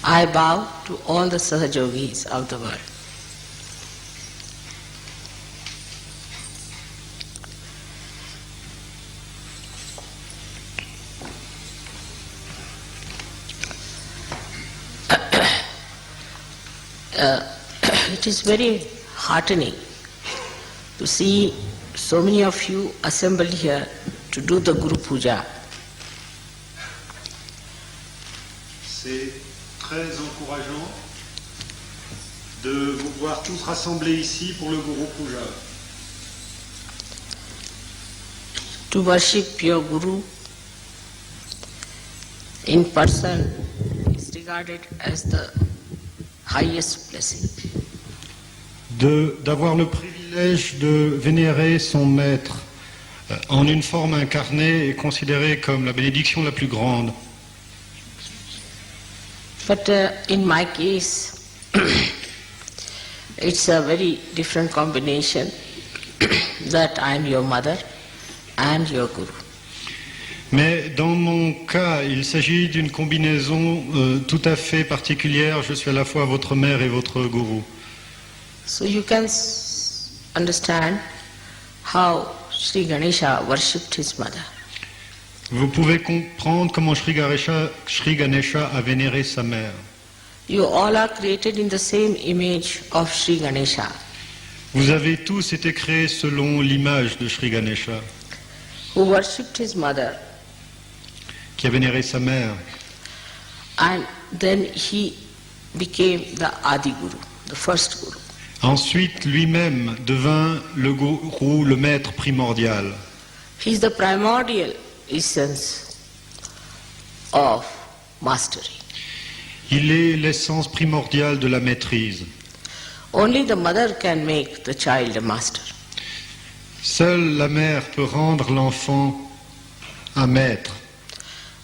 I bow to all the Sahajogis of the world. It is very heartening to see so many of you assembled here to do the Guru Puja. C'est très encourageant de vous voir tous rassemblés ici pour le Guru Puja. To worship your Guru in person is regarded as the highest blessing. D'avoir le privilège de vénérer son maître en une forme incarnée est considéré comme la bénédiction la plus grande. But in my case, it's a very different combination that I am your mother and your Guru. Mais dans mon cas, il s'agit d'une combinaison tout à fait particulière. Je suis à la fois votre mère et votre gourou. So you can understand how Sri Ganesha worshipped his mother. Vous pouvez comprendre comment Sri Ganesha a vénéré sa mère. You all are created in the same image of Sri Ganesha. Vous avez tous été créés selon l'image de Sri Ganesha, who worshipped his mother, qui a vénéré sa mère. and then he became the Adi Guru, the first Guru. Ensuite, lui-même devint le gourou, le maître primordial. He is the primordial essence of mastery. Il est l'essence primordiale de la maîtrise. Only the mother can make the child a master. Seule la mère peut rendre l'enfant un maître.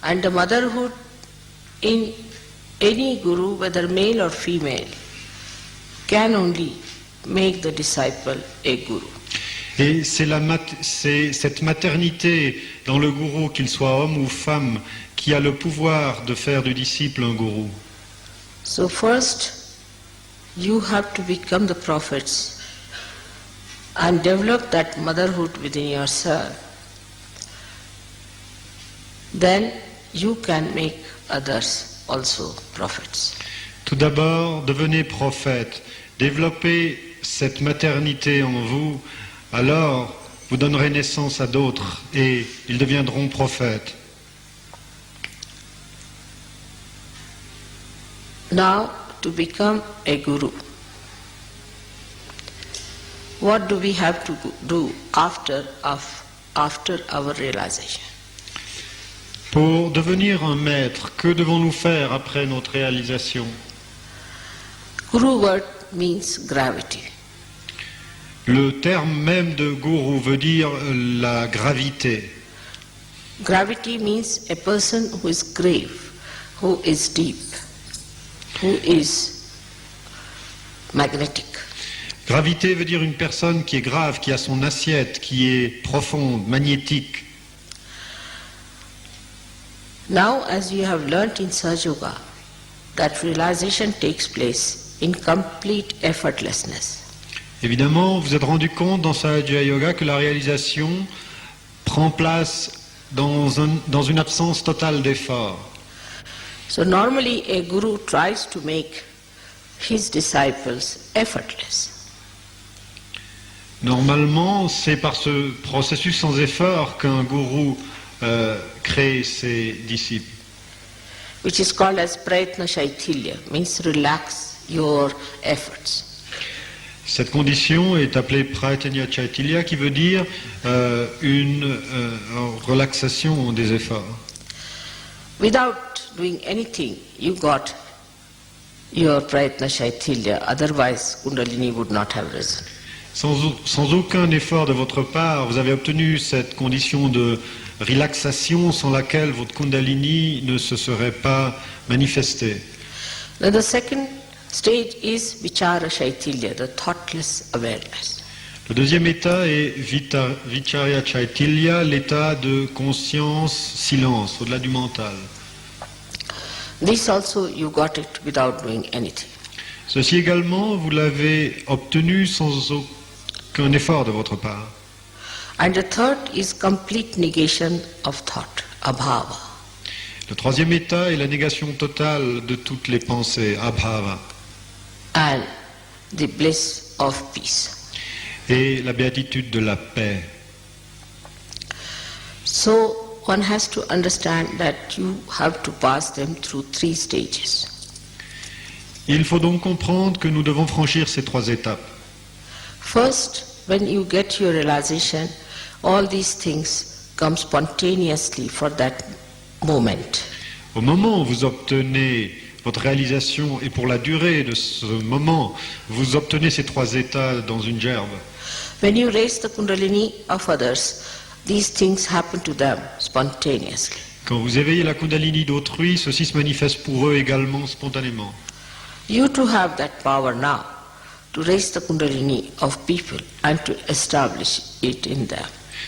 And the motherhood in any guru, whether male or female, can only make the disciple a guru. Et c'est cette maternité dans le gourou, qu'il soit homme ou femme, qui a le pouvoir de faire du disciple un gourou. So first, you have to become the prophets and develop that motherhood within yourself. Then you can make others also prophets. Tout d'abord, devenez prophète, développez cette maternité en vous, alors vous donnerez naissance à d'autres et ils deviendront prophètes. Now, to become a guru, what do we have to do after our realization? Pour devenir un maître, que devons-nous faire après notre réalisation? Guru word means gravity. Le terme même de gourou veut dire la gravité. Gravity means a person who is grave, who is deep, who is magnetic. Gravité veut dire une personne qui est grave, qui a son assiette, qui est profonde, magnétique. Now, as you have learnt in Sahaja Yoga, that realization takes place in complete effortlessness. Évidemment, vous êtes rendu compte dans Sahaja Yoga que la réalisation prend place dans une absence totale d'effort. So normally a guru tries to make his disciples effortless. Normalement, c'est par ce processus sans effort qu'un gourou crée ses disciples. Which is called as Prayatna Shaitilya, means relax your efforts. Cette condition est appelée Prayatna Shaitilya, qui veut dire une relaxation des efforts. Without doing anything, you got your Prayatna Shaitilya, otherwise Kundalini would not have risen. Sans aucun effort de votre part, vous avez obtenu cette condition de relaxation sans laquelle votre Kundalini ne se serait pas manifestée. Then the second stage is Vichara Shaitilya, the thoughtless awareness. Le deuxième état est Vicharya Shaitilya, l'état de conscience, silence, au-delà du mental. This also you got it without doing anything. Ceci également, vous l'avez obtenu sans aucun effort de votre part. And the third is complete negation of thought, abhava. Le troisième état est la négation totale de toutes les pensées, abhava, And the bliss of peace. et la béatitude de la paix. So one has to understand that you have to pass them through 3 stages. Il faut donc comprendre que nous devons franchir ces 3 étapes. First, when you get your realization, all these things come spontaneously for that moment. Au moment où vous obtenez votre réalisation et pour la durée de ce moment, vous obtenez ces 3 états dans une gerbe. When you raise the kundalini of others, these things happen to them spontaneously. Quand vous éveillez la kundalini d'autrui, ceci se manifeste pour eux également spontanément. You too have that power now to raise the kundalini of people and to establish it in them.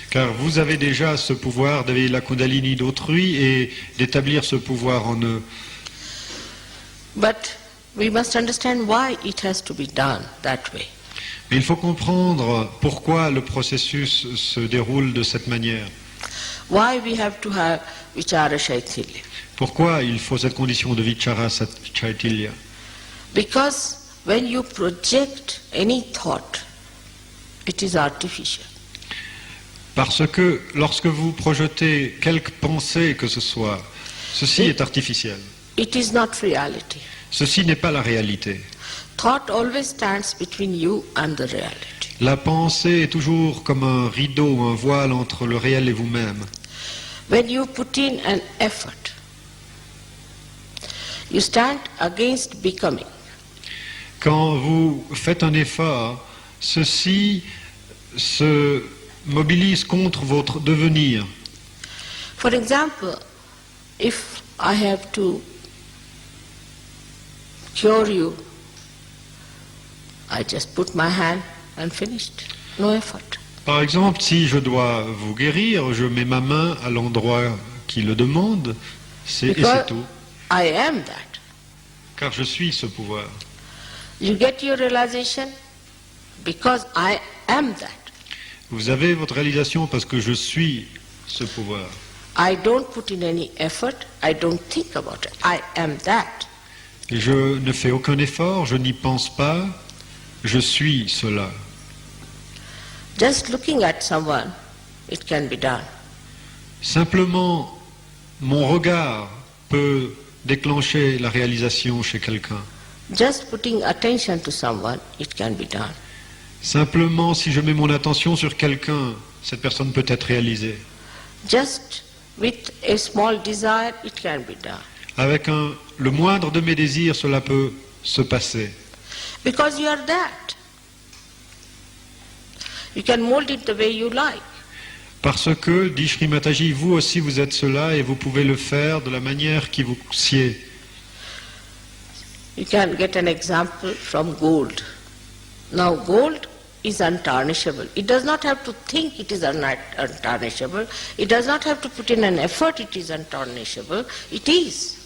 Car vous avez déjà ce pouvoir d'éveiller la kundalini d'autrui et d'établir ce pouvoir en eux. But we must understand why it has to be done that way. Mais il faut comprendre pourquoi le processus se déroule de cette manière. Why we have to have vichara shaitilya. Pourquoi il faut cette condition de vichara shaitilya. Because when you project any thought, it is artificial. Parce que lorsque vous projetez quelque pensée que ce soit, ceci est artificiel. It is not reality. Ceci n'est pas la réalité. Thought always stands between you and the reality. La pensée est toujours comme un rideau, un voile entre le réel et vous-même. When you put in an effort, you stand against becoming. Quand vous faites un effort, ceci se mobilise contre votre devenir. For example, if I have to cure you, I just put my hand and finished. No effort. Par exemple, si je dois vous guérir, je mets ma main à l'endroit qui le demande, et c'est tout. I am that. Car je suis ce pouvoir. You get your realization because I am that. Vous avez votre réalisation parce que je suis ce pouvoir. I don't put in any effort. I don't think about it. I am that. Et je ne fais aucun effort, je n'y pense pas, je suis cela. Just looking at someone, it can be done. Simplement, mon regard peut déclencher la réalisation chez quelqu'un. Just putting attention to someone, it can be done. Simplement, si je mets mon attention sur quelqu'un, cette personne peut être réalisée. Just with a small desire, it can be done. Avec le moindre de mes désirs, cela peut se passer. Because you are that. You can mold it the way you like. Parce que, dit Sri Mataji, vous aussi vous êtes cela et vous pouvez le faire de la manière qui vous sied. You can get an example from gold. Now gold is untarnishable. It does not have to think it is untarnishable. It does not have to put in an effort it is untarnishable. It is.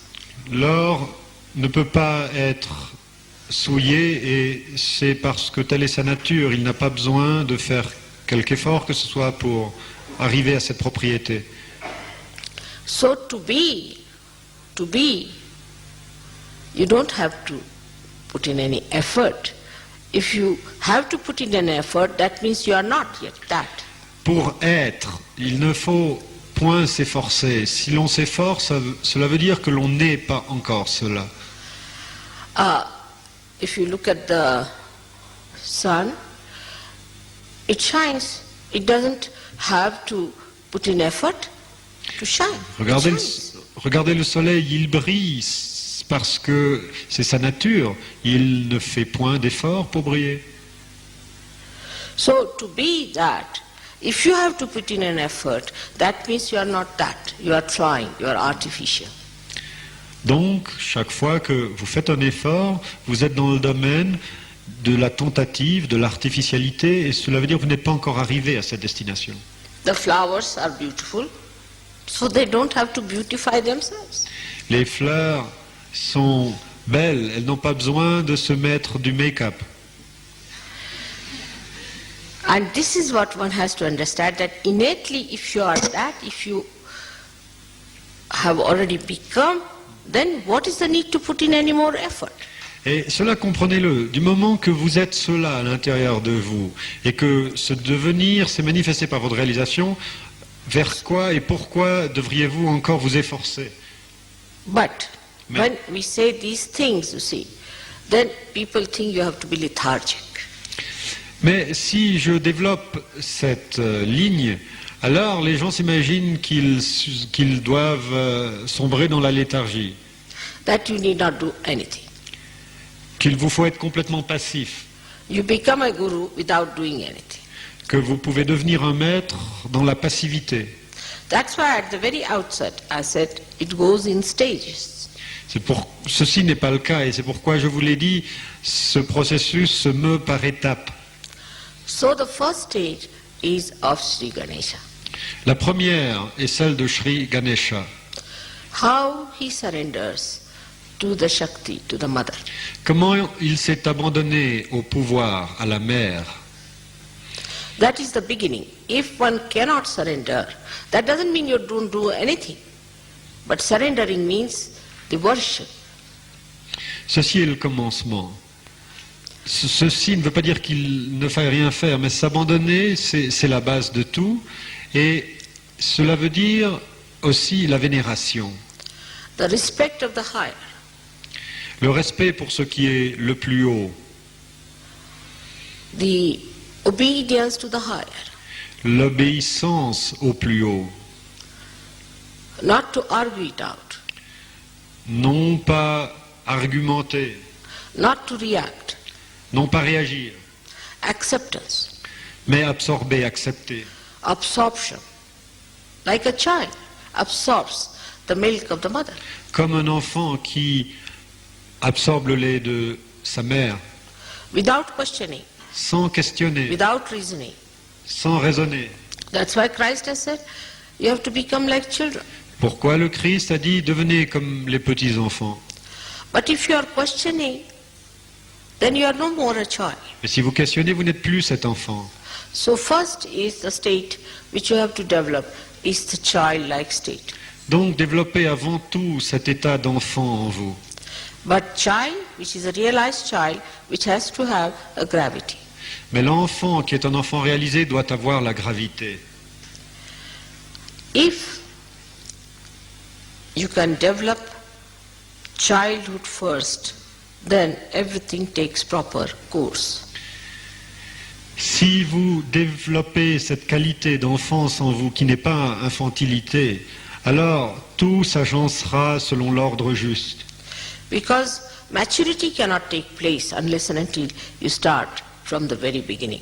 L'or ne peut pas être souillé et c'est parce que telle est sa nature. Il n'a pas besoin de faire quelque effort que ce soit pour arriver à cette propriété. So to be, you don't have to put in any effort. If you have to put in an effort, that means you are not yet that. Pour être, il ne faut point s'efforcer. Si l'on s'efforce, cela veut dire que l'on n'est pas encore cela. If you look at the sun, it shines. It doesn't have to put in effort to shine. Regardez le soleil, il brille parce que c'est sa nature. Il ne fait point d'effort pour briller. So to be that, if you have to put in an effort, that means you are not that. You are trying, you are artificial. Donc, chaque fois que vous faites un effort, vous êtes dans le domaine de la tentative, de l'artificialité, et cela veut dire que vous n'êtes pas encore arrivé à cette destination. The flowers are beautiful, so they don't have to beautify themselves. Les fleurs sont belles, elles n'ont pas besoin de se mettre du make-up. And this is what one has to understand, that innately if you are that, if you have already become, then what is the need to put in any more effort? Et cela, comprenez-le, du moment que vous êtes cela à l'intérieur de vous, et que ce devenir s'est manifesté par votre réalisation, vers quoi et pourquoi devriez-vous encore vous efforcer? But Mais- when we say these things, you see, then people think you have to be lethargic. Mais si je développe cette ligne, alors les gens s'imaginent qu'ils doivent sombrer dans la léthargie, That you need not do anything. qu'il vous faut être complètement passif, You become a guru without doing anything. que vous pouvez devenir un maître dans la passivité. That's why at the very outset I said it goes in stages. Ceci n'est pas le cas, et c'est pourquoi je vous l'ai dit, ce processus se meut par étapes. So the first stage is of Sri Ganesha. La première est celle de Sri Ganesha. How he surrenders to the Shakti, to the mother. Comment il s'est abandonné au pouvoir, à la mère. That is the beginning. If one cannot surrender, that doesn't mean you don't do anything. But surrendering means the worship. Ceci est le commencement. Ceci ne veut pas dire qu'il ne faille rien faire, mais s'abandonner, c'est la base de tout. Et cela veut dire aussi la vénération. The respect of the higher. Le respect pour ce qui est le plus haut. The obedience to the higher. L'obéissance au plus haut. Not to argue it out. Non pas argumenter, Not to react. non pas réagir, Acceptance. mais absorber, accepter. Absorption. Like a child absorbs the milk of the mother. Comme un enfant qui absorbe le lait de sa mère, Without questioning. sans questionner, Without reasoning. sans raisonner. That's why Christ has said, you have to become like children. Pourquoi le Christ a dit devenez comme les petits enfants? But if you are questioning, then you are no more a child. Mais si vous questionnez, vous n'êtes plus cet enfant. So first is the state which you have to develop, is the childlike state. Donc développez avant tout cet état d'enfant en vous. But child, which is a realized child, which has to have a gravity. Mais l'enfant qui est un enfant réalisé doit avoir la gravité. If you can develop childhood first, then everything takes proper course. Si vous développez cette qualité d'enfance en vous qui n'est pas infantilité, alors tout s'agencera selon l'ordre juste. Because maturity cannot take place unless and until you start from the very beginning.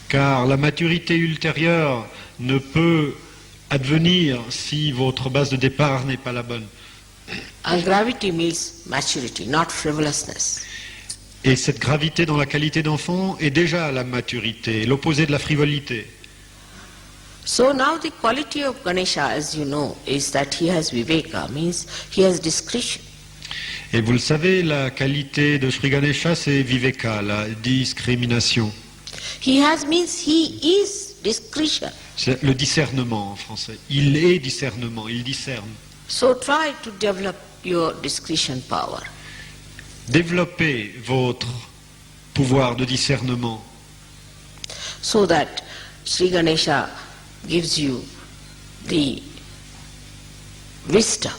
Car la maturité ultérieure ne peut advenir si votre base de départ n'est pas la bonne. And gravity means maturity, not frivolousness. Et cette gravité dans la qualité d'enfant est déjà la maturité, l'opposé de la frivolité. So now the quality of Ganesha, as you know, is that he has viveka, means he has discretion. Et vous le savez, la qualité de Sri Ganesha, c'est viveka, la discrimination. He has means he is discretion. C'est le discernement en français. Il est discernement, il discerne. So try to develop your discretion power. Développez votre pouvoir de discernement So that Sri Ganesha gives you the wisdom,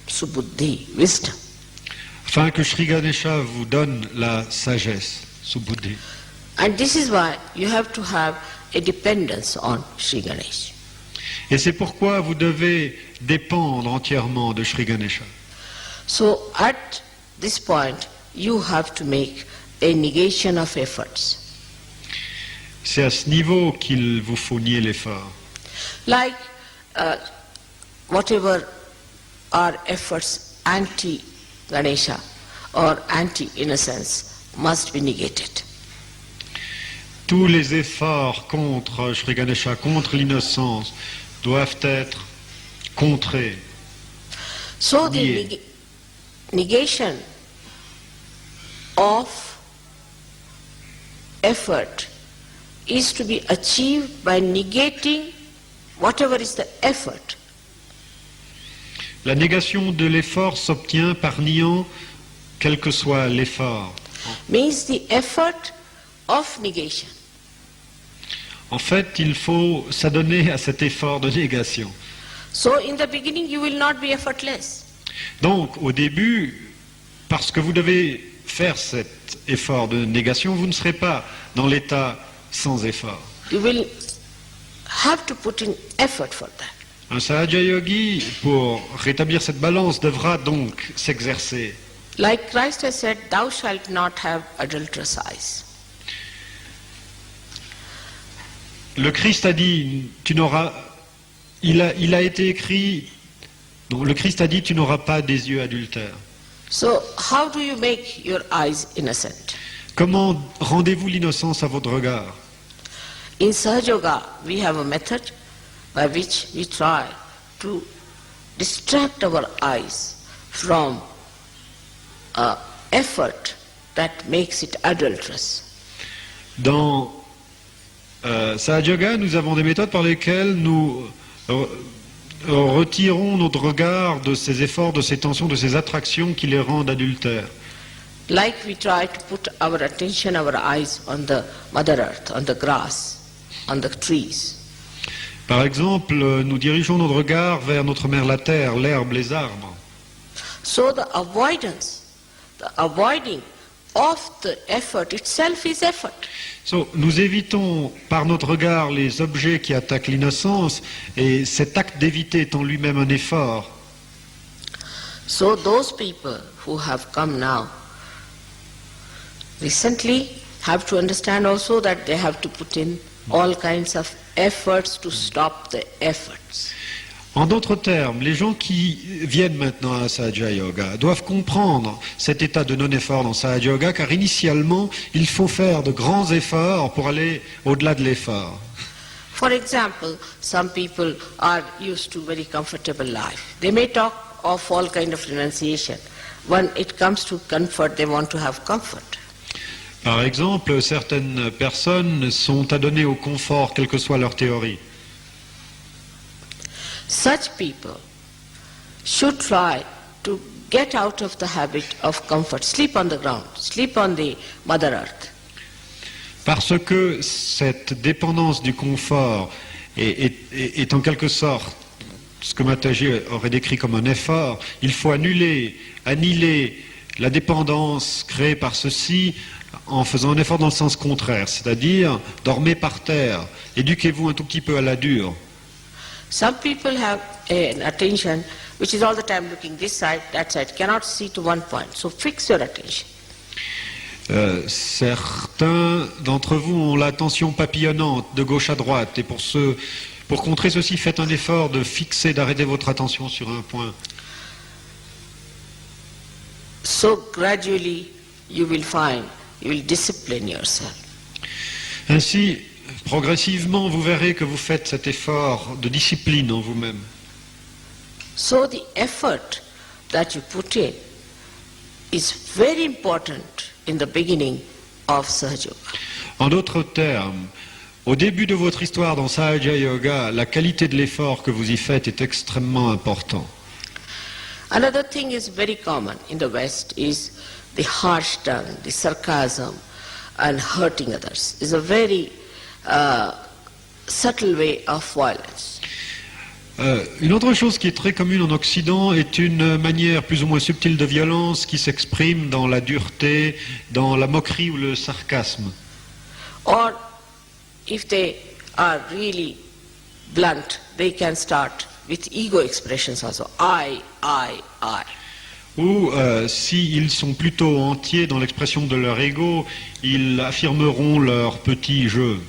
subuddhi, wisdom. afin que Sri Ganesha vous donne la sagesse, Subbuddhi. And this is why you have to have a dependence on Sri Ganesha. Et c'est pourquoi vous devez dépendre entièrement de Sri Ganesha. So at this point, you have to make a negation of efforts. C'est à ce niveau qu'il vous faut nier l'effort. Like whatever are efforts anti-Ganesha or anti-innocence must be negated. Tous les efforts contre Sri Ganesha, contre l'innocence, doivent être contrés. So Nier. negation of effort is to be achieved by negating whatever is the effort. La négation de l'effort s'obtient par niant quel que soit l'effort. Means the effort of negation. En fait, il faut s'adonner à cet effort de négation. So in the beginning you will not be effortless. Donc, au début, parce que vous devez faire cet effort de négation, vous ne serez pas dans l'état sans effort. You will have to put in effort for that. Un Sahaja Yogi, pour rétablir cette balance, devra donc s'exercer. Like Christ has said, thou shalt not have adulterous eyes. Le Christ a dit, il a été écrit, donc le Christ a dit, tu n'auras pas des yeux adultères. So how do you make your eyes innocent? Comment rendez-vous l'innocence à votre regard? In Sahaja Yoga, we have a method by which we try to distract our eyes from effort that makes it adulterous. Dans Sahaja Yoga, nous avons des méthodes par lesquelles nous retirons notre regard de ces efforts, de ces tensions, de ces attractions qui les rendent adultères. Like we try to put our attention, our eyes on the Mother Earth, on the grass, on the trees. Par exemple, nous dirigeons notre regard vers notre mère la terre, l'herbe, les arbres. So the avoiding of the effort itself is effort. Nous évitons par notre regard les objets qui attaquent l'innocence, et cet acte d'éviter est en lui-même un effort. So those people who have come now recently have to understand also that they have to put in all kinds of efforts to stop the efforts. En d'autres termes, les gens qui viennent maintenant à Sahaja Yoga doivent comprendre cet état de non-effort dans Sahaja Yoga, car initialement, il faut faire de grands efforts pour aller au-delà de l'effort. For example, some people are used to very comfortable life. They may talk of all kind of renunciation. When it comes to comfort, they want to have comfort. Par exemple, certaines personnes sont adonnées au confort, quelle que soit leur théorie. Such people should try to get out of the habit of comfort. Sleep on the ground, sleep on the Mother Earth. Parce que cette dépendance du confort est en quelque sorte ce que Mataji aurait décrit comme un effort. Il faut annihiler la dépendance créée par ceci en faisant un effort dans le sens contraire, c'est-à-dire dormez par terre, éduquez-vous un tout petit peu à la dure. Some people have an attention which is all the time looking this side, that side, cannot see to one point. So fix your attention. Certains d'entre vous ont l'attention papillonnante de gauche à droite, et pour contrer ceci, faites un effort de fixer, d'arrêter votre attention sur un point. So gradually you will find, you will discipline yourself. Ainsi, progressivement, vous verrez que vous faites cet effort de discipline en vous-même. So the effort that you put in is very important in the beginning of Sahaja Yoga. En d'autres termes, au début de votre histoire dans Sahaja Yoga, la qualité de l'effort que vous y faites est extrêmement importante. Another thing is very common in the West is the harsh tongue, the sarcasm and hurting others. Is a very subtle way of violence. Une autre chose qui est très commune en Occident est une manière plus ou moins subtile de violence qui s'exprime dans la dureté, dans la moquerie ou le sarcasme. Or if they are really blunt, they can start with ego expressions also. I. Ou s'ils sont plutôt entiers dans l'expression de leur ego, ils affirmeront leur petit jeu.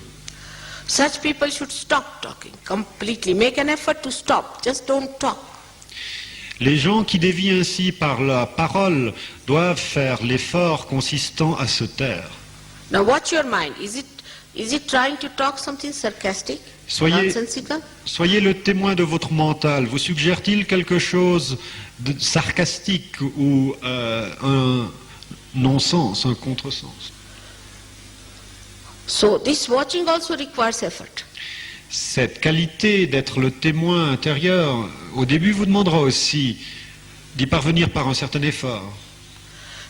Such people should stop talking completely. Make an effort to stop. Just don't talk. Les gens qui dévient ainsi par la parole doivent faire l'effort consistant à se taire. Now watch your mind. Is it trying to talk something sarcastic? nonsensical? Soyez le témoin de votre mental. Vous suggère-t-il quelque chose de sarcastique ou un non-sens, un contresens? So this watching also requires effort. Cette qualité d'être le témoin intérieur, au début, vous demandera aussi d'y parvenir par un certain effort.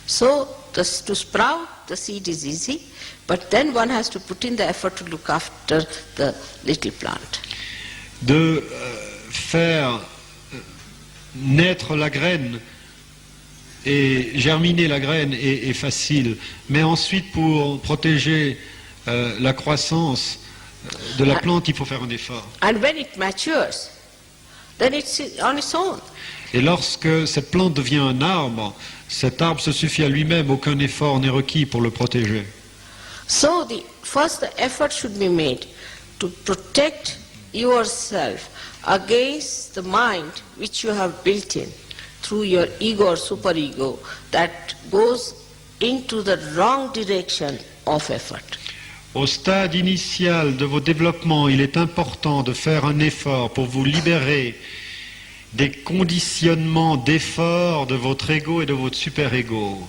So to sprout the seed is easy, but then one has to put in the effort to look after the little plant. De faire naître la graine et germiner la graine est facile, mais ensuite pour protéger la croissance de la plante, il faut faire un effort. And when it matures, then it's on its own. Et lorsque cette plante devient un arbre, cet arbre se suffit à lui-même, aucun effort n'est requis pour le protéger. So the effort should be made to protect yourself against the mind which you have built in through your ego or superego that goes into the wrong direction of effort. Au stade initial de vos développements, il est important de faire un effort pour vous libérer des conditionnements d'effort de votre ego et de votre super-ego.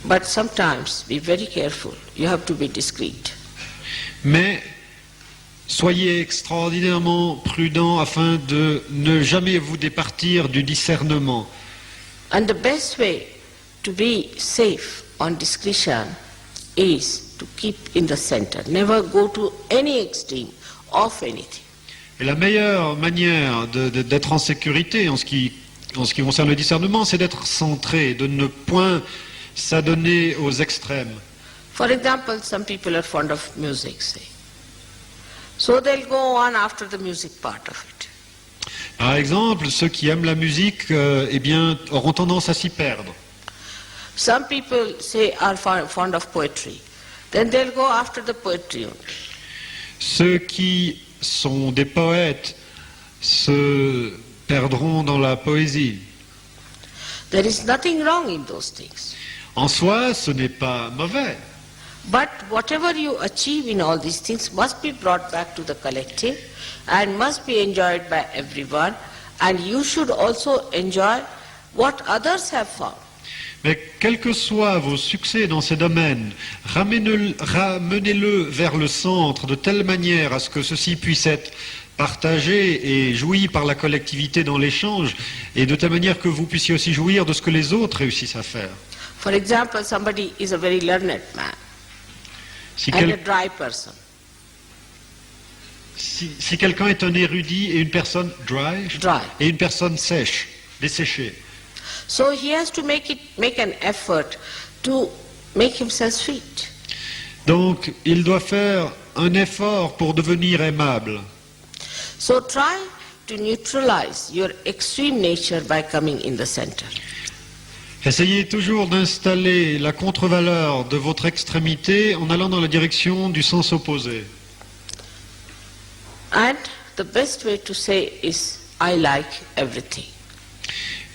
But sometimes be very careful. You have to be discreet. Mais soyez extraordinairement prudent afin de ne jamais vous départir du discernement. And the best way to be safe on discretion is to keep in the center. Never go to any extreme of anything. Et la meilleure manière d'être en sécurité en ce qui concerne le discernement, c'est d'être centré, de ne point s'adonner aux extrêmes. For example, some people are fond of music, say. So they'll go on after the music part of it. Par exemple, ceux qui aiment la musique eh bien, auront tendance à s'y perdre. Some people say are fond of poetry. Then they'll go after the poetry only. Ceux qui sont des poètes se perdront dans la poésie. There is nothing wrong in those things. En soi, ce n'est pas mauvais. But whatever you achieve in all these things must be brought back to the collective and must be enjoyed by everyone, and you should also enjoy what others have found. Mais quels que soient vos succès dans ces domaines, ramenez-le vers le centre de telle manière à ce que ceci puisse être partagé et joui par la collectivité dans l'échange, et de telle manière que vous puissiez aussi jouir de ce que les autres réussissent à faire. For example, somebody is a very learned man Si, and a dry person. si quelqu'un est un érudit et une personne dry, et une personne sèche, desséchée, So he has to make an effort to make himself sweet. donc il doit faire un effort pour devenir aimable. So try to neutralize your extreme nature by coming in the center. Essayez toujours d'installer la contre-valeur de votre extrémité en allant dans la direction du sens opposé. And the best way to say is, I like everything.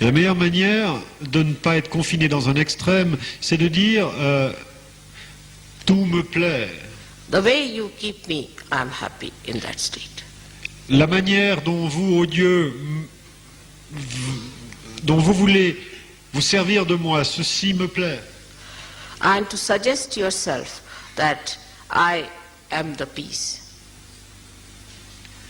Et la meilleure manière de ne pas être confiné dans un extrême, c'est de dire tout me plaît. The way you keep me, I'm happy in that state. La manière dont vous, ô Dieu, dont vous voulez vous servir de moi, ceci me plaît. And to suggest yourself that I am the peace.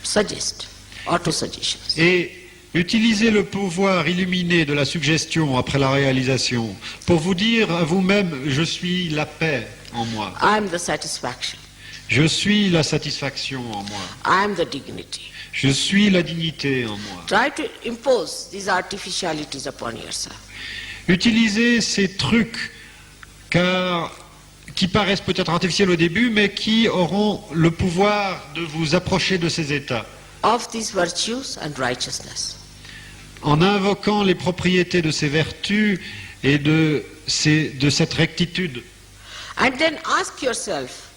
Suggest, auto-suggestions. Et utilisez le pouvoir illuminé de la suggestion après la réalisation pour vous dire à vous-même, je suis la paix en moi. I am the satisfaction. Je suis la satisfaction en moi. I am the dignity. Je suis la dignité en moi. Try to impose these artificialities upon yourself. Utilisez ces trucs qui paraissent peut-être artificiels au début, mais qui auront le pouvoir de vous approcher de ces états. Of these virtues and righteousness. En invoquant les propriétés de ces vertus et de cette rectitude. And then ask yourself,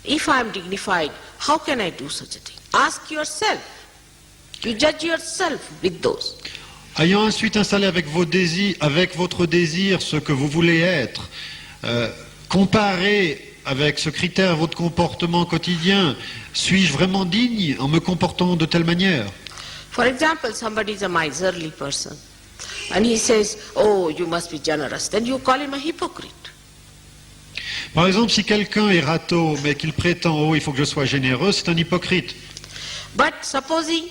if I am dignified, how can I do such a thing? Ask yourself. You judge yourself with those. Ayant ensuite installé avec votre désir ce que vous voulez être, comparez avec ce critère votre comportement quotidien? Suis-je vraiment digne en me comportant de telle manière? For example, somebody is a miserly person and he says, oh, you must be generous. Then you call him a hypocrite. Par exemple, si quelqu'un est râteau, mais qu'il prétend, oh, il faut que je sois généreux, c'est un hypocrite. But supposing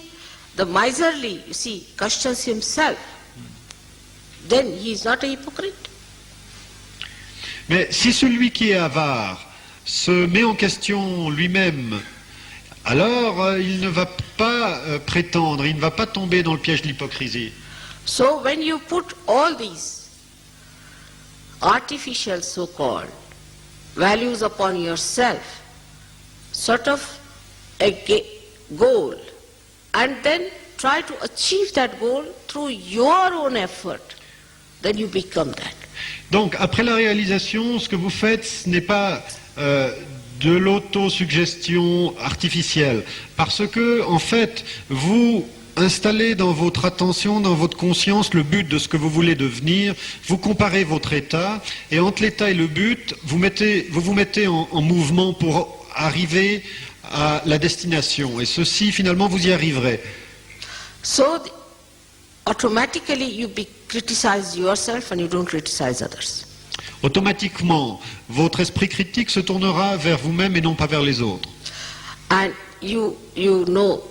the miserly, you see, questions himself, then he is not a hypocrite. Mais si celui qui est avare se met en question lui-même, alors il ne va pas prétendre, il ne va pas tomber dans le piège de l'hypocrisie. So when you put all these artificial so-called values upon yourself, sort of a goal, and then try to achieve that goal through your own effort, then you become that. Donc, après la réalisation, ce que vous faites, ce n'est pas de l'autosuggestion artificielle, parce que, en fait, vous installez dans votre attention, dans votre conscience, le but de ce que vous voulez devenir, vous comparez votre état, et entre l'état et le but, vous vous mettez en mouvement pour arriver à la destination, et ceci, finalement, vous y arriverez. So automatically you criticize yourself and you don't criticize others. Automatiquement, votre esprit critique se tournera vers vous-même et non pas vers les autres. And you know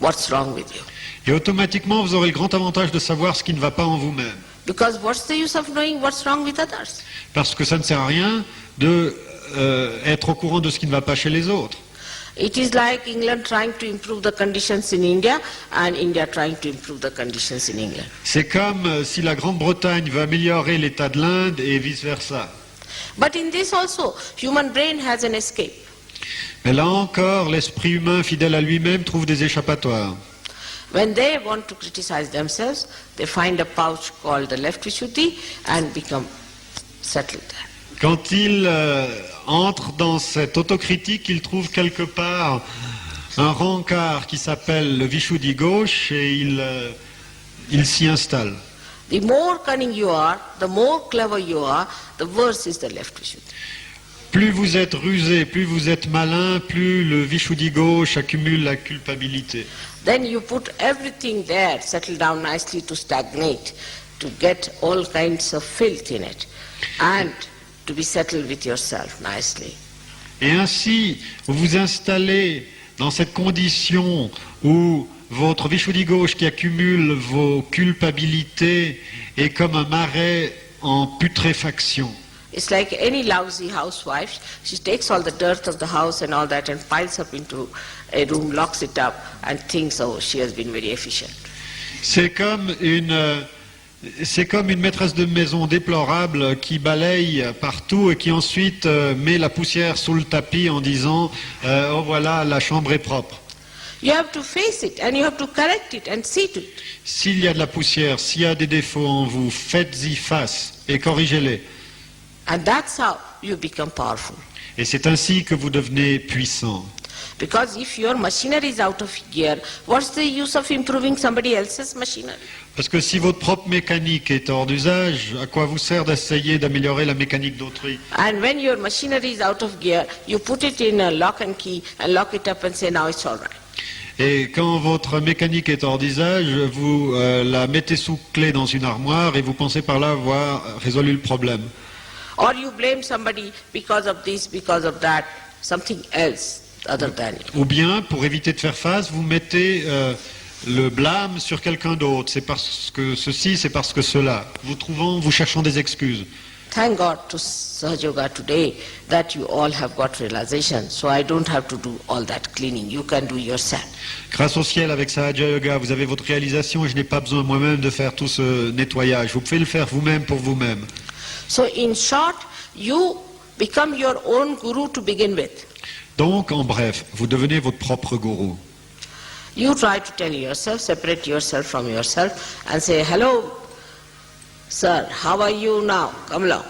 what's wrong with you. Et automatiquement, vous aurez le grand avantage de savoir ce qui ne va pas en vous-même. Because what's the use of knowing what's wrong with others? Parce que ça ne sert à rien de être au courant de ce qui ne va pas chez les autres. It is like England trying to improve the conditions in India and India trying to improve the conditions in England. C'est comme si la Grande-Bretagne veut améliorer l'état de l'Inde et vice-versa. But in this also, human brain has an escape. Mais là encore, l'esprit humain fidèle à lui-même trouve des échappatoires. When they want to criticize themselves, they find a pouch called the left Vishuddhi and become settled there. Quand il entre dans cette autocritique, il trouve quelque part un rencard qui s'appelle le Vishuddhi gauche et il s'y installe. The more cunning you are, the more clever you are, the worse is the left Vishuddhi. Plus vous êtes rusé, plus vous êtes malin, plus le Vishuddhi gauche accumule la culpabilité. Then you put everything there, settle down nicely to stagnate, to get all kinds of filth in it, and to be settled with yourself nicely. Et ainsi, vous vous installez dans cette condition où votre Vishuddhi gauche qui accumule vos culpabilités est comme un marais en putréfaction. It's like any lousy housewife. She takes all the dirt of the house and all that and piles up into a room, locks it up, and thinks, oh, she has been very efficient. C'est comme une maîtresse de maison déplorable qui balaye partout et qui ensuite met la poussière sous le tapis en disant oh voilà, la chambre est propre. You have to face it and you have to correct it and see to it. S'il y a de la poussière, s'il y a des défauts en vous, faites-y face et corrigez-les. And that's how you become powerful. Et c'est ainsi que vous devenez puissant. Because if your machinery is out of gear, what's the use of improving somebody else's machinery? Parce que si votre propre mécanique est hors d'usage, à quoi vous sert d'essayer d'améliorer la mécanique d'autrui? And when your machinery is out of gear, you put it in a lock and key and lock it up and say, now it's all right. Et quand votre mécanique est hors d'usage, vous la mettez sous clé dans une armoire et vous pensez par là avoir résolu le problème. Or you blame somebody because of this, because of that, something else other than you. Ou bien, pour éviter de faire face, vous mettez le blâme sur quelqu'un d'autre. C'est parce que ceci, c'est parce que cela. Vous cherchant des excuses. Thank God to Sahaja Yoga today that you all have got realization, so I don't have to do all that cleaning. You can do yourself. Grâce au ciel, avec Sahaja Yoga, vous avez votre réalisation et je n'ai pas besoin moi-même de faire tout ce nettoyage. Vous pouvez le faire vous-même pour vous-même. So in short, you become your own guru to begin with. Donc, en bref, vous devenez votre propre gourou. You try to tell yourself, separate yourself from yourself and say, hello, sir, how are you now? Come along.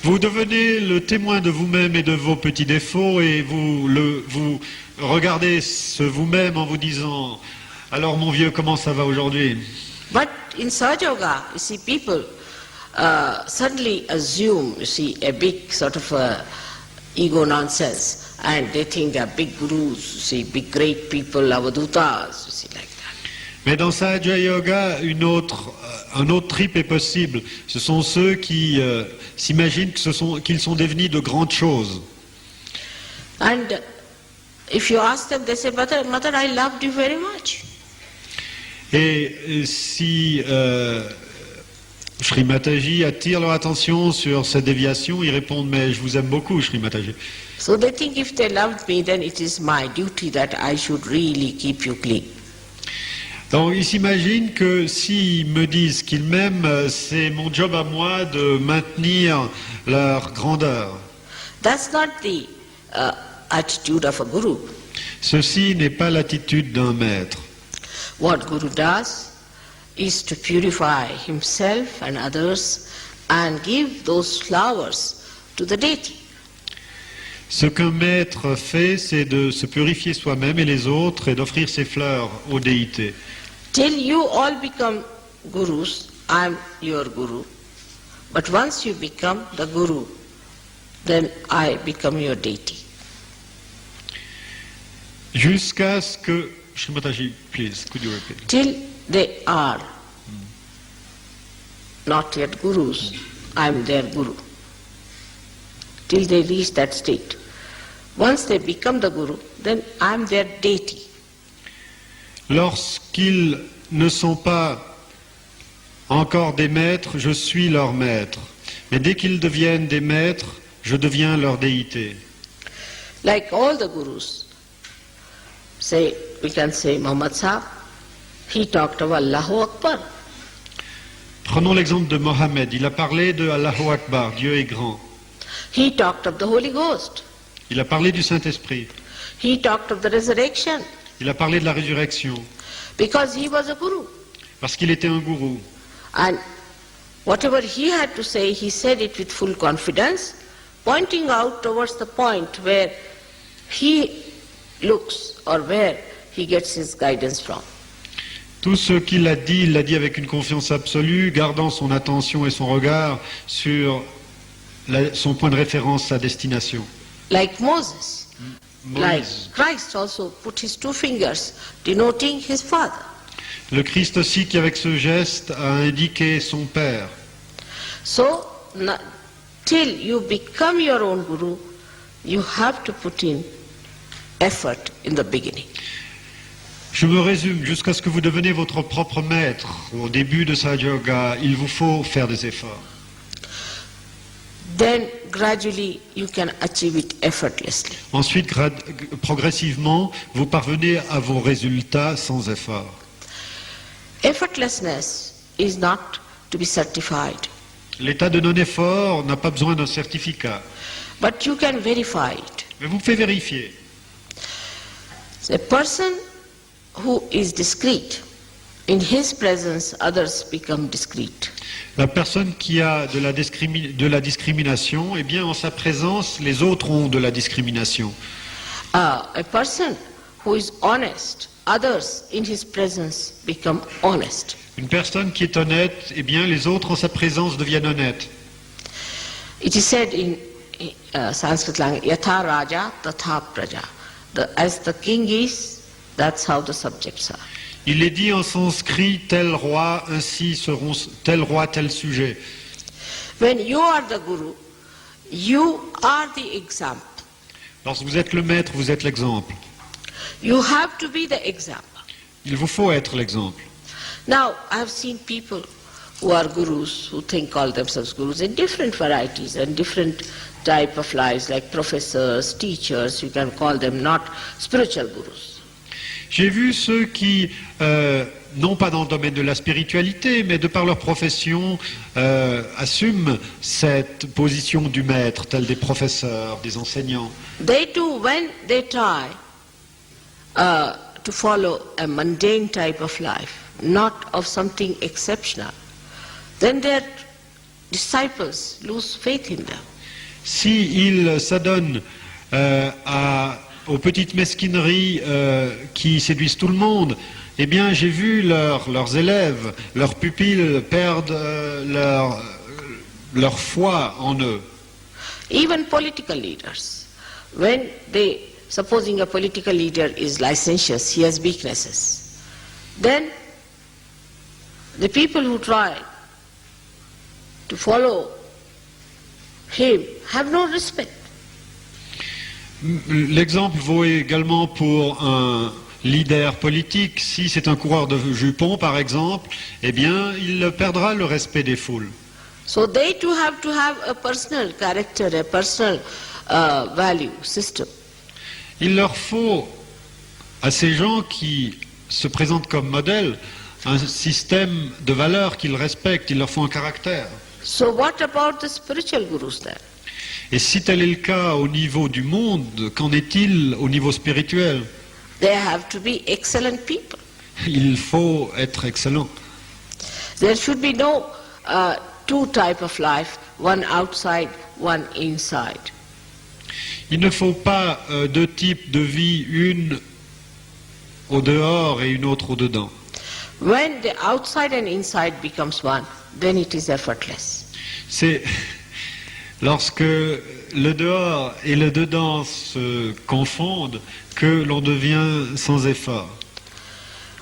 Vous devenez le témoin de vous-même et de vos petits défauts et vous regardez ce vous-même en vous disant « Alors mon vieux, comment ça va aujourd'hui ?» But in Sahaja Yoga, you see, people suddenly assume, you see, a big sort of ego nonsense, and they think they are big gurus, you see, big great people, avadutas, you see, like that. Mais dans Sahaja Yoga, un autre trip est possible. Ce sont ceux qui s'imaginent qu'ils sont devenus de grandes choses. And if you ask them, they say, Mother, I loved you very much. Et si Sri Mataji attire leur attention sur cette déviation, ils répondent, mais je vous aime beaucoup, Sri Mataji. So they think if they loved me, then it is my duty that I should really keep you clean. Donc ils s'imaginent que s'ils me disent qu'ils m'aiment, c'est mon job à moi de maintenir leur grandeur. That's not the attitude of a guru. Ceci n'est pas l'attitude d'un maître. What guru does is to purify himself and others and give those flowers to the deity. Ce qu'un maître fait, c'est de se purifier soi-même et les autres et d'offrir ses fleurs aux déités. Till you all become gurus, I am your guru. But once you become the guru, then I become your deity. Jusqu'à ce que... Srimataji, please, could you repeat? Till they are not yet gurus, I am their guru. Till they reach that state. Once they become the guru, then I am their deity. Lorsqu'ils ne sont pas encore des maîtres, je suis leur maître. Mais dès qu'ils deviennent des maîtres, je deviens leur déité. Like all the gurus, say, we can say Muhammad Sahib, he talked of Allahu Akbar. Prenons l'exemple de Mohammed. Il a parlé de Allahu Akbar, Dieu est grand. He talked of the Holy Ghost. Il a parlé du Saint-Esprit. He talked of the resurrection. Il a parlé de la résurrection. Because he was a guru. Parce qu'il était un gourou. And whatever he had to say, he said it with full confidence, pointing out towards the point where he looks or where he gets his guidance from. Tout ce qu'il a dit, il l'a dit avec une confiance absolue, gardant son attention et son regard sur son point de référence, sa destination. Like Moses. Like Moïse. Christ also put his two fingers, denoting his father. Le Christ aussi qui avec ce geste a indiqué son Père. So, till you become your own guru, you have to put in effort in the beginning. Je me résume, jusqu'à ce que vous deveniez votre propre maître, au début de Sahaja Yoga, il vous faut faire des efforts. Then gradually you can achieve it effortlessly. Ensuite, progressivement, vous parvenez à vos résultats sans effort. Effortlessness is not to be certified, L'état de non-effort n'a pas besoin d'un certificat, but you can verify it. mais vous pouvez vérifier. A person who is discreet, in his presence others become discreet. La personne qui a de la discrimination, eh bien, en sa présence, les autres ont de la discrimination. A person who is honest, others in his presence become honest. Une personne qui est honnête, eh bien, les autres en sa présence deviennent honnêtes. It is said in Sanskrit language, Yatha Raja Tatha Praja. As the king is, that's how the subjects are. Il est dit en sanskrit, tel roi, ainsi seront tel roi, tel sujet. When you are the guru, you are the example. Lorsque vous êtes le maître, vous êtes l'exemple. You have to be the example. Il vous faut être l'exemple. Now, I have seen people who are gurus, who call themselves gurus in different varieties and different type of lives, like professors, teachers, you can call them not spiritual gurus. J'ai vu ceux qui, non pas dans le domaine de la spiritualité, mais de par leur profession, assument cette position du maître, tels des professeurs, des enseignants. They too, when they try to follow a mundane type of life, not of something exceptional, then their disciples lose faith in them. S'ils s'adonnent aux petites mesquineries qui séduisent tout le monde, eh bien j'ai vu leurs élèves, leurs pupilles perdre leur foi en eux. Even political leaders, when they, supposing a political leader is licentious, he has weaknesses, then the people who try to follow him have no respect. L'exemple vaut également pour un leader politique. Si c'est un coureur de jupons, par exemple, eh bien, il perdra le respect des foules. So they too have to have a personal character, a personal value system. Il leur faut, à ces gens qui se présentent comme modèles, un système de valeurs qu'ils respectent. Il leur faut un caractère. So what about the spiritual gurus then? Et si tel est le cas au niveau du monde, qu'en est-il au niveau spirituel? They have to be excellent people. Il faut être excellent. There should be no two type of life, one outside, one inside. Il ne faut pas deux types de vie, une au dehors et une autre au dedans. When the outside and inside becomes one, then it is effortless. C'est lorsque le dehors et le dedans se confondent que l'on devient sans effort.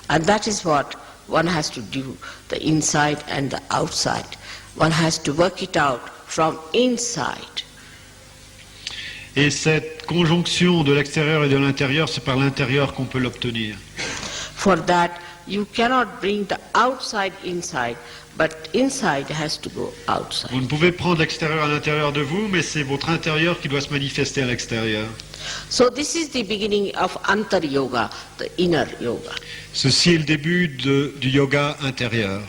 And that is what one has to do, the inside and the outside. One has to work it out from inside. Et cette conjonction de l'extérieur et de l'intérieur, c'est par l'intérieur qu'on peut l'obtenir. For that, you cannot bring the outside inside, but inside has to go outside. Vous ne pouvez prendre l'extérieur à l'intérieur de vous, mais c'est votre intérieur qui doit se manifester à l'extérieur. So this is the beginning of Antar Yoga, the inner yoga. Ceci est le début du yoga intérieur.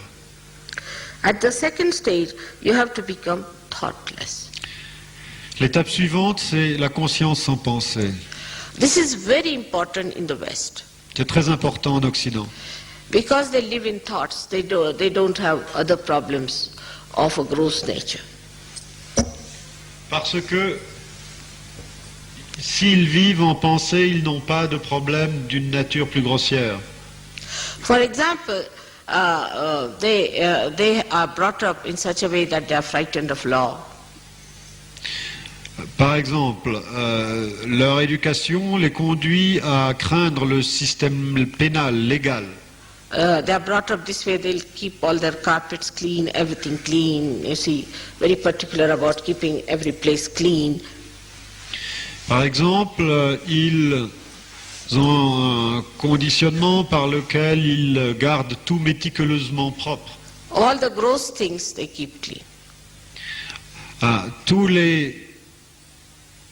At the second stage, you have to become thoughtless. L'étape suivante, c'est la conscience sans pensée. This is very important in the West. C'est très important en Occident. Because they live in thoughts, they don't have other problems of a gross nature. Parce que s'ils vivent en pensée, ils n'ont pas de problème d'une nature plus grossière. For example, they are brought up in such a way that they are frightened of law. Par exemple, leur éducation les conduit à craindre le système pénal, légal. They are brought up this way, they'll keep all their carpets clean, everything clean, you see, very particular about keeping every place clean. Par exemple, ils ont un conditionnement par lequel ils gardent tout méticuleusement propre. All the gross things they keep clean. Tous les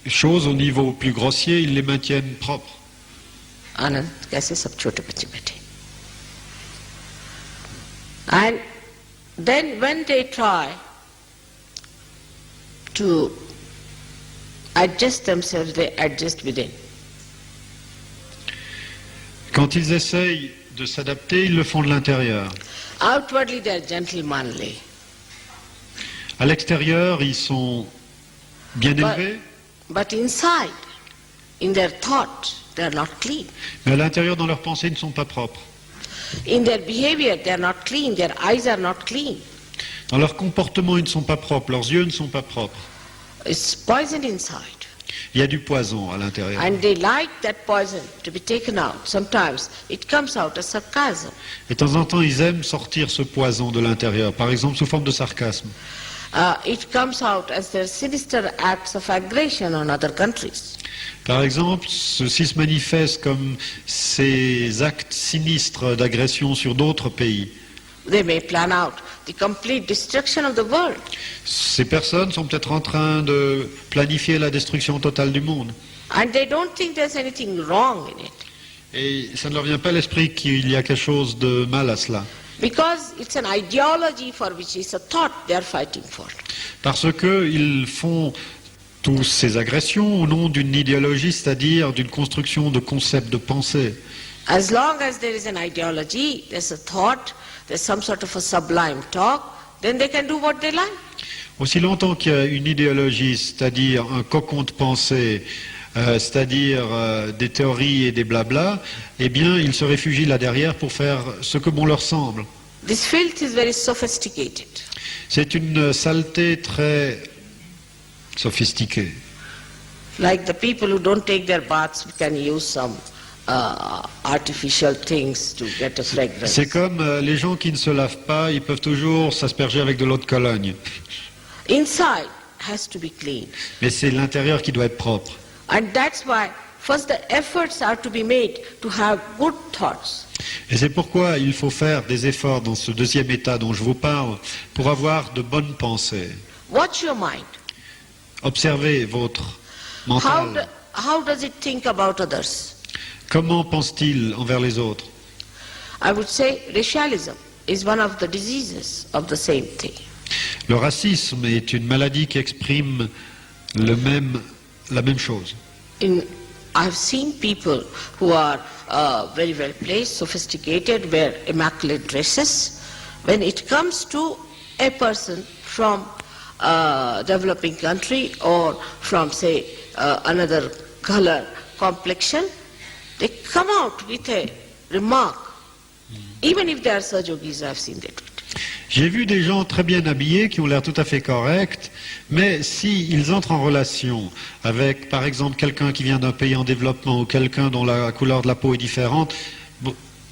choses au niveau plus grossier, ils les maintiennent propres. Anand, kaise sab chote bache baithe. And then when they try to adjust themselves, they adjust within. Quand ils essayent de s'adapter, ils le font de l'intérieur. Outwardly they are gentlemanly. À l'extérieur, ils sont bien élevés, But inside, in their thought, they are not clean. mais à l'intérieur, dans leurs pensées, ils ne sont pas propres. In their behavior, they are not clean. Their eyes are not clean. Dans leur comportement, ils ne sont pas propres, leurs yeux ne sont pas propres. It's poison inside. Il y a du poison à l'intérieur. And they like that poison to be taken out. Sometimes it comes out as sarcasm. Et de temps en temps, ils aiment sortir ce poison de l'intérieur, par exemple sous forme de sarcasme. It comes out as their sinister acts of aggression on other countries. Par exemple, ceci se manifeste comme ces actes sinistres d'agression sur d'autres pays. They may plan out the complete destruction of the world. Ces personnes sont peut-être en train de planifier la destruction totale du monde. And they don't think there's anything wrong in it. Et ça ne leur vient pas à l'esprit qu'il y a quelque chose de mal à cela. Because it's an ideology for which it's a thought they are fighting for. Parce qu'ils font toutes ces agressions au nom d'une idéologie, c'est-à-dire d'une construction de concepts de pensée. As long as there is an ideology, there's a thought, there's some sort of a sublime talk, then they can do what they like. Aussi longtemps qu'il y a une idéologie, c'est-à-dire un cocon de pensée, c'est-à-dire des théories et des blablas, eh bien, ils se réfugient là derrière pour faire ce que bon leur semble. This filth is very sophisticated. C'est une saleté très sophistiquée. Like the people who don't take their baths, we can use some artificial things to get a fragrance. C'est comme les gens qui ne se lavent pas, ils peuvent toujours s'asperger avec de l'eau de Cologne. Inside has to be clean. Mais c'est l'intérieur qui doit être propre. And that's why first the efforts are to be made to have good thoughts. Et c'est pourquoi il faut faire des efforts dans ce deuxième état dont je vous parle pour avoir de bonnes pensées. Watch your mind. Observez votre mental. How does it think about others? Comment pense-t-il envers les autres? I would say racialism is one of the diseases of the same thing. Le racisme est une maladie qui exprime la même chose. I've seen people who are very well placed, sophisticated, wear immaculate dresses. When it comes to a person from a developing country or from, say, another color complexion, they come out with a remark. Even if they are Sahajogis, I've seen that. J'ai vu des gens très bien habillés qui ont l'air tout à fait corrects, mais s'ils entrent en relation avec, par exemple, quelqu'un qui vient d'un pays en développement ou quelqu'un dont la couleur de la peau est différente,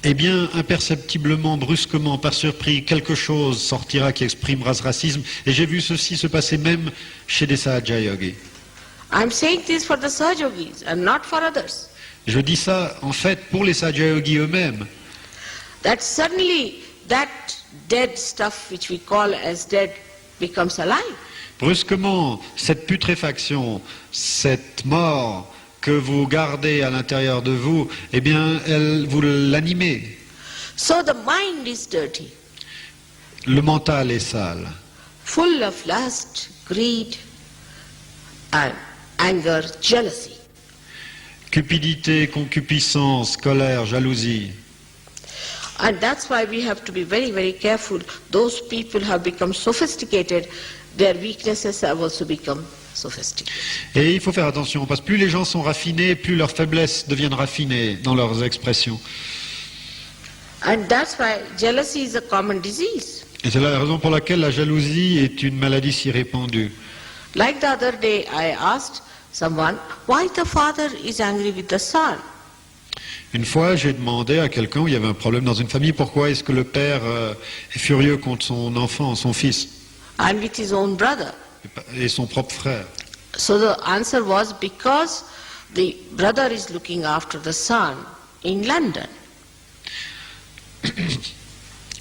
eh bien, imperceptiblement, brusquement, par surpris, quelque chose sortira qui exprimera ce racisme. Et j'ai vu ceci se passer même chez des Sahaja Yogis. I'm saying this for the Sahajogis and not for others. Je dis ça, en fait, pour les Sahaja Yogis eux-mêmes. That suddenly that dead stuff which we call as dead becomes alive. Brusquement, cette putréfaction, cette mort que vous gardez à l'intérieur de vous, eh bien, vous l'animez. So the mind is dirty. Le mental est sale. Full of lust, greed, and anger, jealousy. Cupidité, concupiscence, colère, jalousie. And that's why we have to be very, very careful. Those people have become sophisticated, their weaknesses have also become sophisticated. Et il faut faire attention, parce que plus les gens sont raffinés, plus leurs faiblesses deviennent raffinées dans leurs expressions. And that's why jealousy is a common disease. Et c'est la raison pour laquelle la jalousie est une maladie si répandue. Like the other day, I asked someone, why the father is angry with the son? Une fois, j'ai demandé à quelqu'un où il y avait un problème dans une famille, pourquoi est-ce que le père est furieux contre son enfant, son fils, And with his own brother. et son propre frère. So the answer was because the brother is looking after the son in London.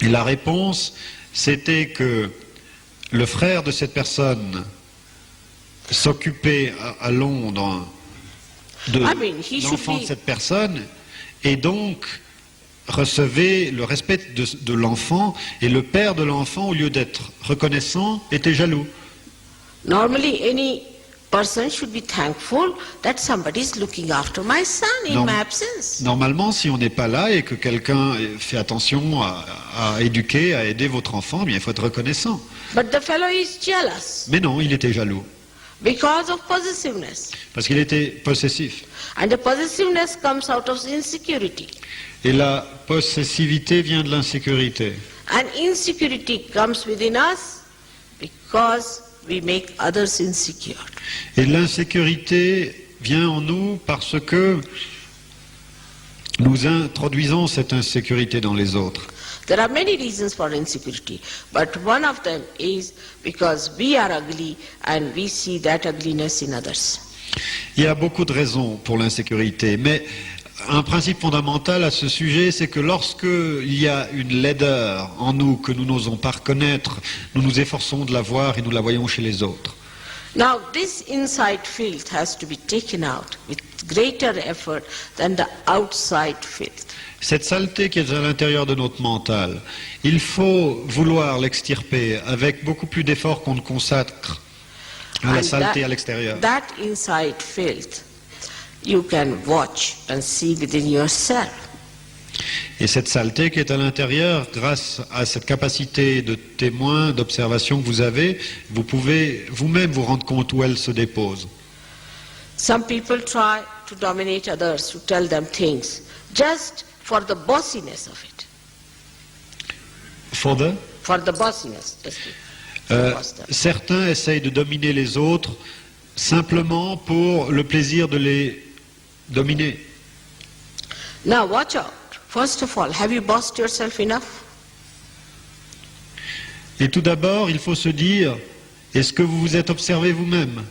Et la réponse, c'était que le frère de cette personne s'occupait à Londres de l'enfant de cette personne et donc recevait le respect de l'enfant, et le père de l'enfant, au lieu d'être reconnaissant, était jaloux. Normally any person should be thankful that somebody is looking after my son in my absence. Normalement, si on n'est pas là et que quelqu'un fait attention à éduquer, à aider votre enfant, eh bien, il faut être reconnaissant. But the fellow is jealous Mais non, il était jaloux, because of possessiveness. parce qu'il était possessif. And the possessiveness comes out of insecurity. Et la possessivité vient de l'insécurité. And insecurity comes within us because we make others insecure. Et l'insécurité vient en nous parce que nous introduisons cette insécurité dans les autres. There are many reasons for insecurity, but one of them is because we are ugly and we see that ugliness in others. Il y a beaucoup de raisons pour l'insécurité, mais un principe fondamental à ce sujet, c'est que lorsqu'il y a une laideur en nous que nous n'osons pas reconnaître, nous nous efforçons de la voir et nous la voyons chez les autres. Now this inside filth has to be taken out with greater effort than the outside filth. Cette saleté qui est à l'intérieur de notre mental, il faut vouloir l'extirper avec beaucoup plus d'efforts qu'on ne consacre à la saleté à l'extérieur. That inside filth you can watch and see within yourself. Et cette saleté qui est à l'intérieur, grâce à cette capacité de témoin, d'observation que vous avez, vous pouvez vous-même vous rendre compte où elle se dépose. Some people try to dominate others, to tell them things, just for the bossiness of it. For the bossiness. Just to boss them. Certains essayent de dominer les autres simplement pour le plaisir de les dominer. Now watch out. First of all, have you bossed yourself enough? Et tout d'abord, il faut se dire, est-ce que vous vous êtes observé vous-même?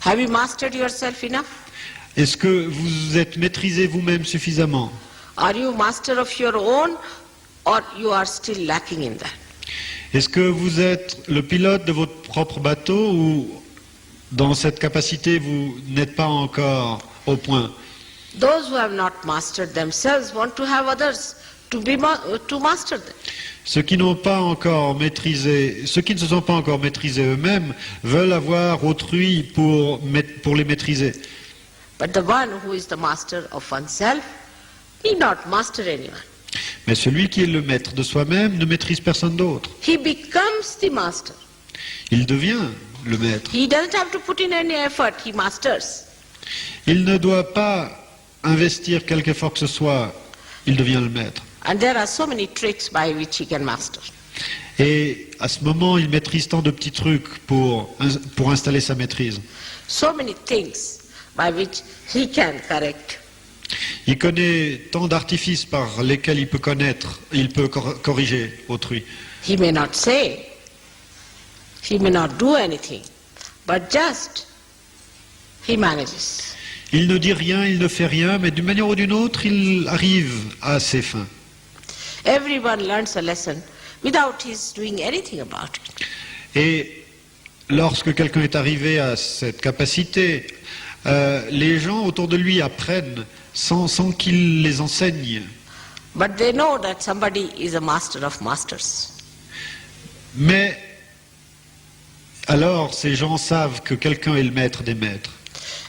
Have you mastered yourself enough? Est-ce que vous vous êtes maîtrisé vous-même suffisamment? Are you master of your own or you are still lacking in that? Est-ce que vous êtes le pilote de votre propre bateau ou dans cette capacité vous n'êtes pas encore au point? Those who have not mastered themselves want to have others to master them. Ceux qui n'ont pas encore maîtrisé, ceux qui ne se sont pas encore maîtrisés eux-mêmes veulent avoir autrui pour les maîtriser. But the one who is the master of oneself need not master anyone. Mais celui qui est le maître de soi-même ne maîtrise personne d'autre. He becomes the master. Il devient le maître. He doesn't have to put in any effort, he masters. Il ne doit pas investir quelque effort que ce soit, il devient le maître. And there are so many tricks by which he can master. Et à ce moment, il maîtrise tant de petits trucs pour installer sa maîtrise. So many things by which he can correct. Il connaît tant d'artifices par lesquels il peut corriger autrui. He may not say, he may not do anything, but just he manages. Il ne dit rien, il ne fait rien, mais d'une manière ou d'une autre, il arrive à ses fins. Everyone learns a lesson without his doing anything about it. Et lorsque quelqu'un est arrivé à cette capacité, les gens autour de lui apprennent sans qu'il les enseigne. But they know that somebody is a master of masters. Mais alors ces gens savent que quelqu'un est le maître des maîtres.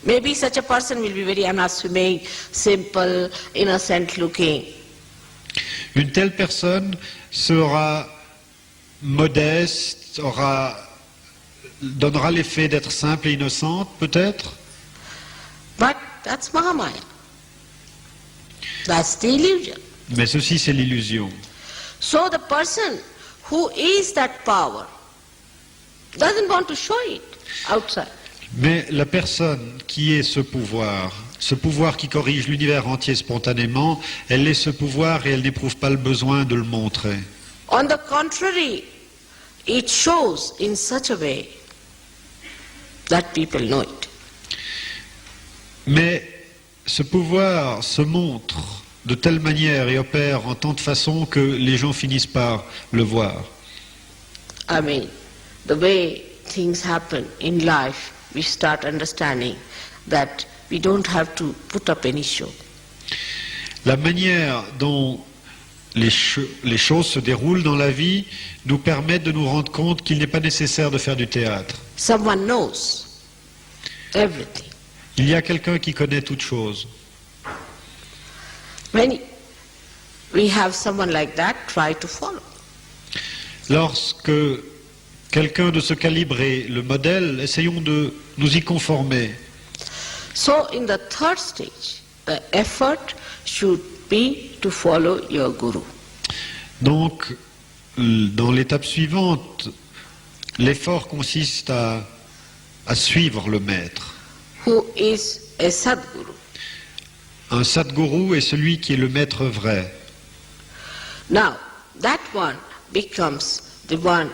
Maybe such a person will be very unassuming, simple, innocent looking. Une telle personne sera modeste, donnera l'effet d'être simple et innocente, peut-être. But that's Mahamaya. That's the illusion. Mais ceci, c'est l'illusion. So the person who is that power doesn't want to show it outside. Mais la personne qui est ce pouvoir qui corrige l'univers entier spontanément, elle est ce pouvoir et elle n'éprouve pas le besoin de le montrer. On the contrary, it shows in such a way that people know it. Mais ce pouvoir se montre de telle manière et opère en tant de façon que les gens finissent par le voir. I mean, the way things happen in life, we start understanding that we don't have to put up any show. La manière dont les choses se déroulent dans la vie nous permettent de nous rendre compte qu'il n'est pas nécessaire de faire du théâtre. Someone knows everything. Il y a quelqu'un qui connaît toutes choses. When we have someone like that, try to follow. Lorsque quelqu'un de ce calibre est le modèle, essayons de nous y conformer. So in the third stage, the effort should be to follow your guru. Donc, dans l'étape suivante, l'effort consiste à suivre le maître. Who is a Sadguru. Un Sadguru est celui qui est le maître vrai. Now, that one becomes the one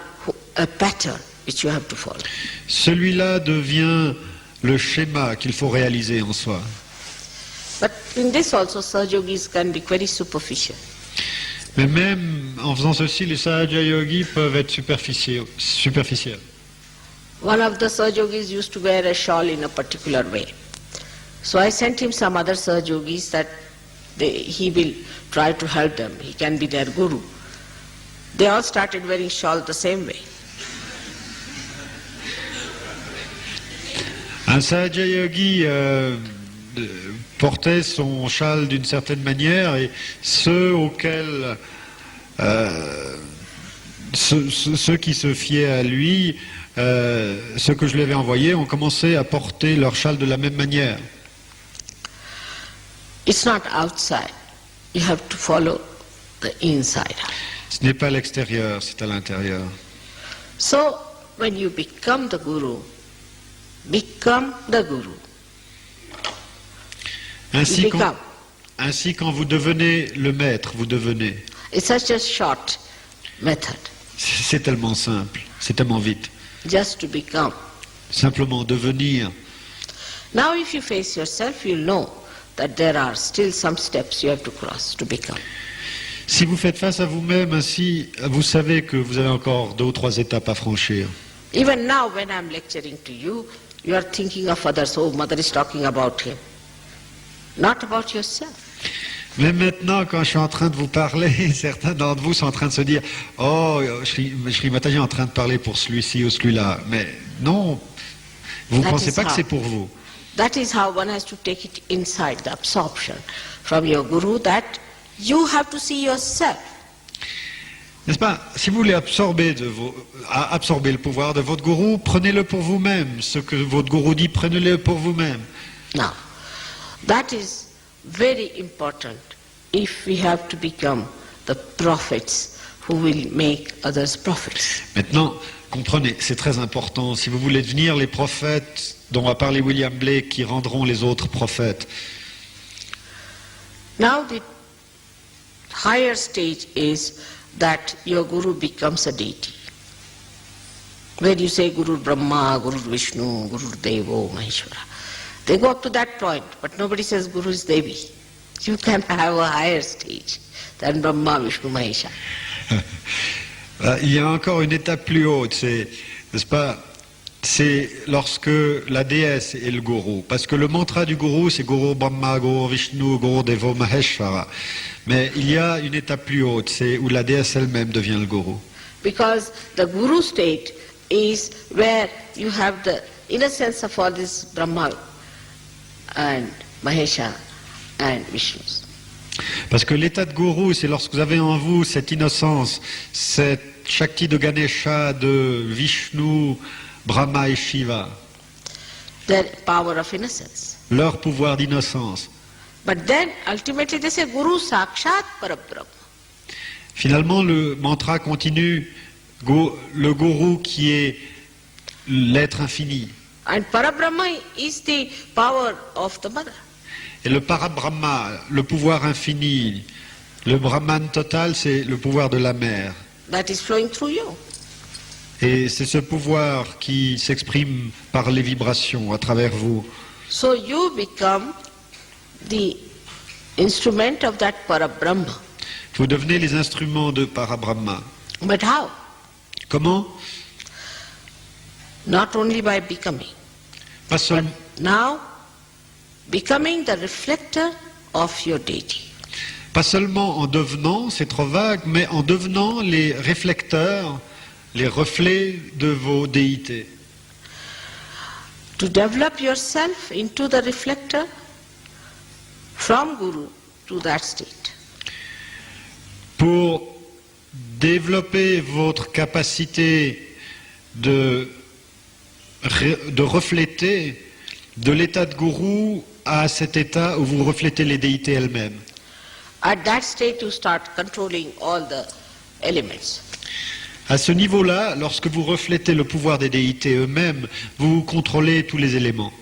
a pattern which you have to follow. Celui-là devient le schéma qu'il faut réaliser en soi. But in this also, Sahajogis can be very superficial. Mais même en faisant ceci, les Sahaja Yogis peuvent être superficiels. One of the Sahajogis used to wear a shawl in a particular way. So I sent him some other Sahajogis that he will try to help them. He can be their guru. They all started wearing shawl the same way. Un Sahaja Yogi portait son châle d'une certaine manière et ceux qui se fiaient à lui, ceux que je lui avais envoyés, ont commencé à porter leur châle de la même manière. It's not outside. You have to follow the inside. Ce n'est pas à l'extérieur, c'est à l'intérieur. So when you become the guru, become the Guru. Ainsi, You become. ainsi, quand vous devenez le maître, vous devenez. It's such a short method, C'est tellement simple, c'est tellement vite. just to become. Simplement devenir. Now if you face yourself, you'll know that there are still some steps you have to cross to become. Si vous faites face à vous-même ainsi, vous savez que vous avez encore 2 ou 3 étapes à franchir. Even now when I'm lecturing to you, you are thinking of others. Oh, mother is talking about him. Not about yourself. Mais maintenant, quand je suis en train de vous parler, certains d'entre vous sont en train de se dire « Oh, Shri Mataji est en train de parler pour celui-ci ou celui-là. » Mais non, vous ne That pensez is pas que how. c'est pour vous. That is how one has to take it inside, the absorption from your Guru, that you have to see yourself. N'est-ce pas? Si vous voulez absorber le pouvoir de votre gourou, prenez-le pour vous-même. Ce que votre gourou dit, prenez-le pour vous-même. Now, that is very important if we have to become the prophets who will make others prophets. Maintenant, comprenez, c'est très important. Si vous voulez devenir les prophètes dont a parlé William Blake, qui rendront les autres prophètes. Now the higher stage is that your Guru becomes a deity. Where you say Guru Brahma, Guru Vishnu, Guru Devo, Maheshwara. They go up to that point, but nobody says Guru is Devi. You can have a higher stage than Brahma, Vishnu, Mahesha. Il y a encore une étape plus haute, n'est-ce pas? C'est lorsque la déesse est le gourou. Parce que le mantra du gourou, c'est Guru Brahma, Guru Vishnu, Guru Devo Maheshwara. Mais il y a une étape plus haute, c'est où la déesse elle-même devient le gourou. Because the Guru state is where you have the innocence of all this Brahma and Mahesha and Vishnu. Parce que l'état de gourou, c'est lorsque vous avez en vous cette innocence, cette Shakti de Ganesha, de Vishnu, Brahma et Shiva, Their power of innocence. leur pouvoir d'innocence. But then ultimately they say Guru Sakshat Parabrahma. Finalement, le mantra continue, le gourou qui est l'être infini. And Parabrahma is the power of the mother. Et le Parabrahma, le pouvoir infini, le Brahman total, c'est le pouvoir de la mer. That is flowing through you. Et c'est ce pouvoir qui s'exprime par les vibrations à travers vous. So you become the instrument of that Parabrahma. Vous devenez les instruments de Parabrahma. But how? Comment? Not only by becoming. Pas seulement. Now, becoming the reflector of your deity. Pas seulement en devenant, c'est trop vague, mais en devenant les réflecteurs, les reflets de vos déités. To develop yourself into the reflector from Guru to that state. Pour développer votre capacité de refléter de l'état de gourou à cet état où vous reflétez les déités elles-mêmes. At that state you start controlling all the elements. À ce niveau-là, lorsque vous reflétez le pouvoir des déités eux-mêmes, vous contrôlez tous les éléments.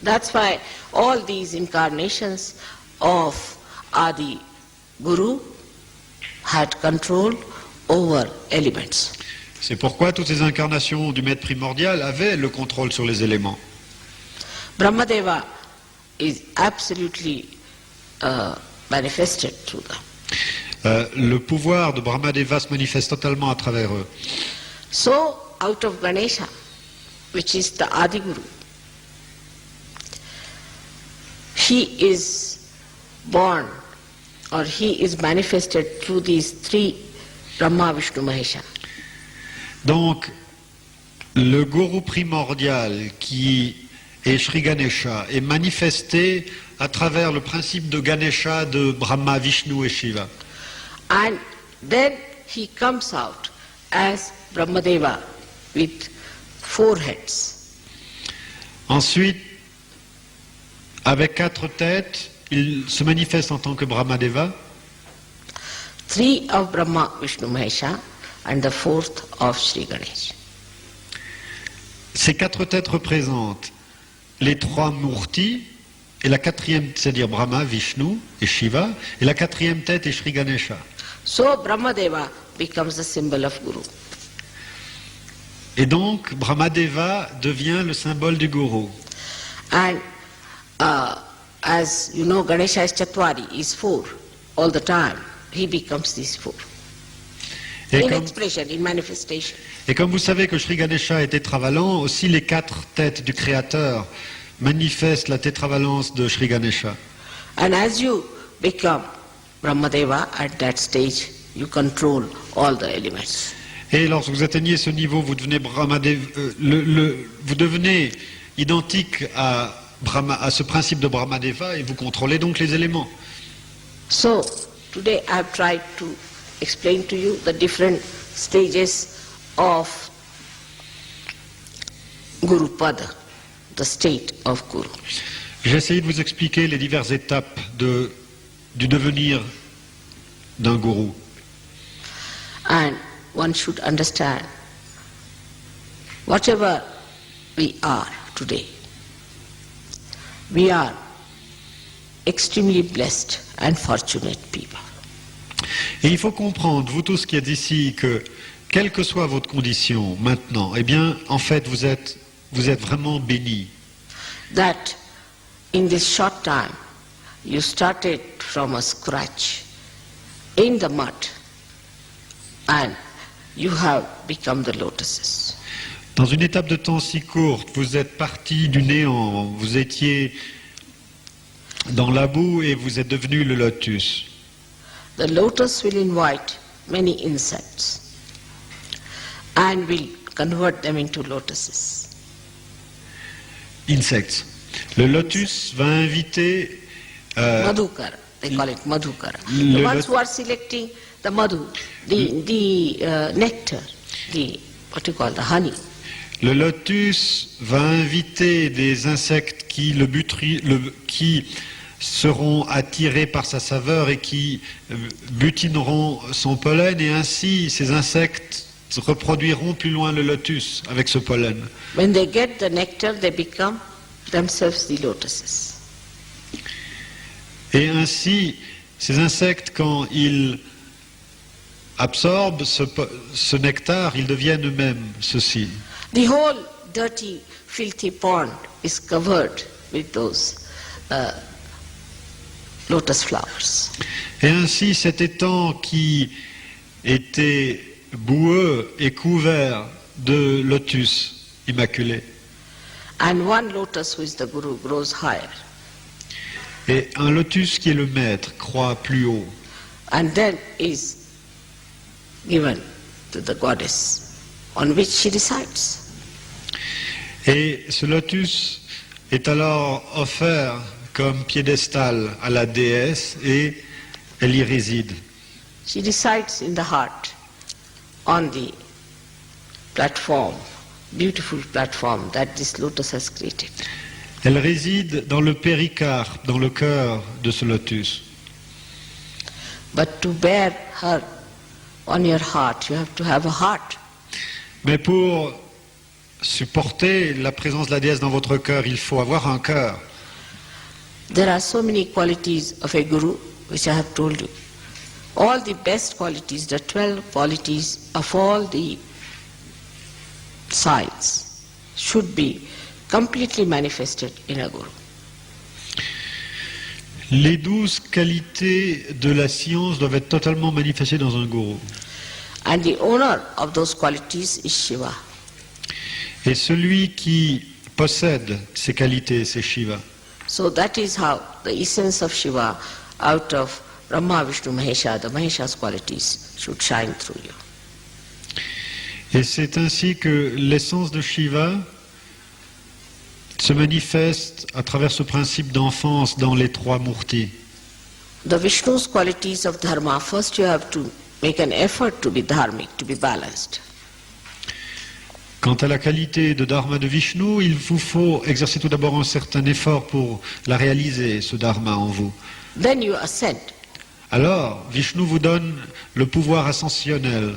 That's why all these incarnations of Adi Guru had control over elements. C'est pourquoi toutes ces incarnations du maître primordial avaient le contrôle sur les éléments. Brahmadeva is absolutely manifested through them. Le pouvoir de Brahmadeva se manifeste totalement à travers eux. So, out of Ganesha, which is the Adi Guru, he is born or he is manifested through these three Brahma, Vishnu, Mahesha. Donc, le gourou primordial qui est Sri Ganesha est manifesté à travers le principe de Ganesha de Brahma, Vishnu et Shiva. And then he comes out as Brahmadeva with 4 heads. Ensuite, avec 4 têtes, il se manifeste en tant que Brahmadeva, 3 of Brahma, Vishnu, Mahesha, and the 4th of Sri Ganesh. ces quatre têtes représentent les trois murtis, et la quatrième, c'est-à-dire Brahma, Vishnu et Shiva, et la quatrième tête est Sri Ganesha. So Brahmadeva becomes the symbol of Guru. Et donc, Brahmadeva devient le symbole du gourou. And as you know, Ganesha is Chatwari, is four all the time. He becomes these four. Et In comme, expression, in manifestation. et comme vous savez que Sri Ganesha est tétravalant, aussi les quatre têtes du Créateur manifestent la tétravalence de Sri Ganesha. And as you become Brahmadeva at that stage, you control all the elements. Et lorsque vous atteignez ce niveau, vous devenez Brahmadeva, vous devenez identique à ce principe de Brahmadeva et vous contrôlez donc les éléments. So, today I have tried to explain to you the different stages of Guru Pada, the state of Guru. J'ai essayé de vous expliquer les diverses étapes du devenir d'un gourou. And one should understand, whatever we are today, we are extremely blessed and fortunate people. Et il faut comprendre, vous tous qui êtes ici, que quelle que soit votre condition maintenant, eh bien, en fait, vous êtes vraiment bénis. That in this short time, you started from a scratch in the mud and you have become the lotuses. Dans une étape de temps si courte, vous êtes parti du néant, vous étiez dans la boue et vous êtes devenu le lotus. The lotus will invite many insects and will convert them into lotuses. Insects. Le lotus va inviter Madhukara, they call it Madhukara. Le The ones who are selecting the madhu, the nectar, what you call the honey. le lotus va inviter des insectes qui seront attirés par sa saveur et qui butineront son pollen, et ainsi ces insectes reproduiront plus loin le lotus avec ce pollen. When they get the nectar, they become themselves the lotuses. Et ainsi, ces insectes, quand ils absorbent ce nectar, ils deviennent eux-mêmes ceci. The whole dirty, filthy pond is covered with those lotus flowers. Et ainsi, cet étang qui était boueux est couvert de lotus immaculés. And one lotus, who is the Guru, grows higher. Et un lotus qui est le maître croît plus haut. And then is given to the goddess on which she resides. Et ce lotus est alors offert comme piédestal à la déesse et elle y réside. She resides in the heart on the platform, beautiful platform that this lotus has created. Elle réside dans le péricarpe, dans le cœur de ce lotus. But to bear her on your heart, you have to have a heart. Mais pour supporter la présence de la déesse dans votre cœur, il faut avoir un cœur. There are so many qualities of a guru which I have told you. All the best qualities, the 12 qualities of all the sides should be completely manifested in a guru. Les 12 qualités de la science doivent être totalement manifestées dans un gourou. And the owner of those qualities is Shiva. Et celui qui possède ces qualités, c'est Shiva. So that is how the essence of Shiva, out of Brahma, Vishnu, Mahesha, the Mahesha's qualities should shine through you. Et c'est ainsi que l'essence de Shiva se manifeste à travers ce principe d'enfance dans les trois murtis. The Vishnu's qualities of dharma, first you have to make an effort to be dharmic, to be balanced. Quant à la qualité de dharma de Vishnu, il vous faut exercer tout d'abord un certain effort pour la réaliser, ce dharma en vous. Then you ascend. Alors, Vishnu vous donne le pouvoir ascensionnel.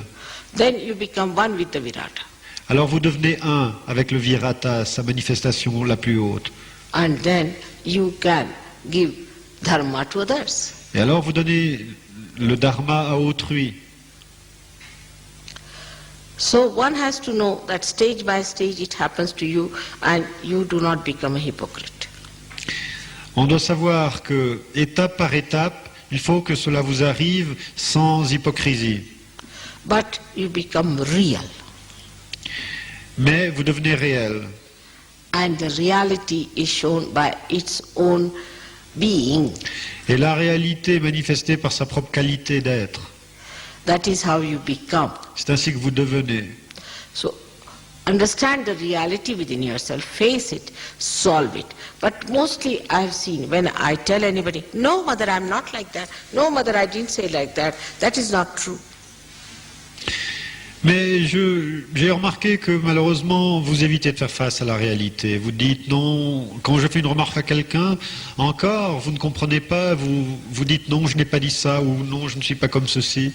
Then you become one with the Virata. Alors vous devenez un avec le Virata, sa manifestation la plus haute. And then you can give dharma to others. Et alors vous donnez le dharma à autrui. So one has to know that stage by stage it happens to you and you do not become a hypocrite. On doit savoir que, étape par étape, il faut que cela vous arrive sans hypocrisie. But you become real. Mais vous devenez réel. And the reality is shown by its own being. Et la réalité est manifestée par sa propre qualité d'être. That is how you become. C'est ainsi que vous devenez. So understand the reality within yourself, face it, solve it. But mostly I've seen when I tell anybody, no mother, I'm not like that. No mother, I didn't say like that. That is not true. Mais j'ai remarqué que malheureusement, vous évitez de faire face à la réalité. Vous dites non, quand je fais une remarque à quelqu'un, encore, vous ne comprenez pas, vous dites non, je n'ai pas dit ça, ou non, je ne suis pas comme ceci.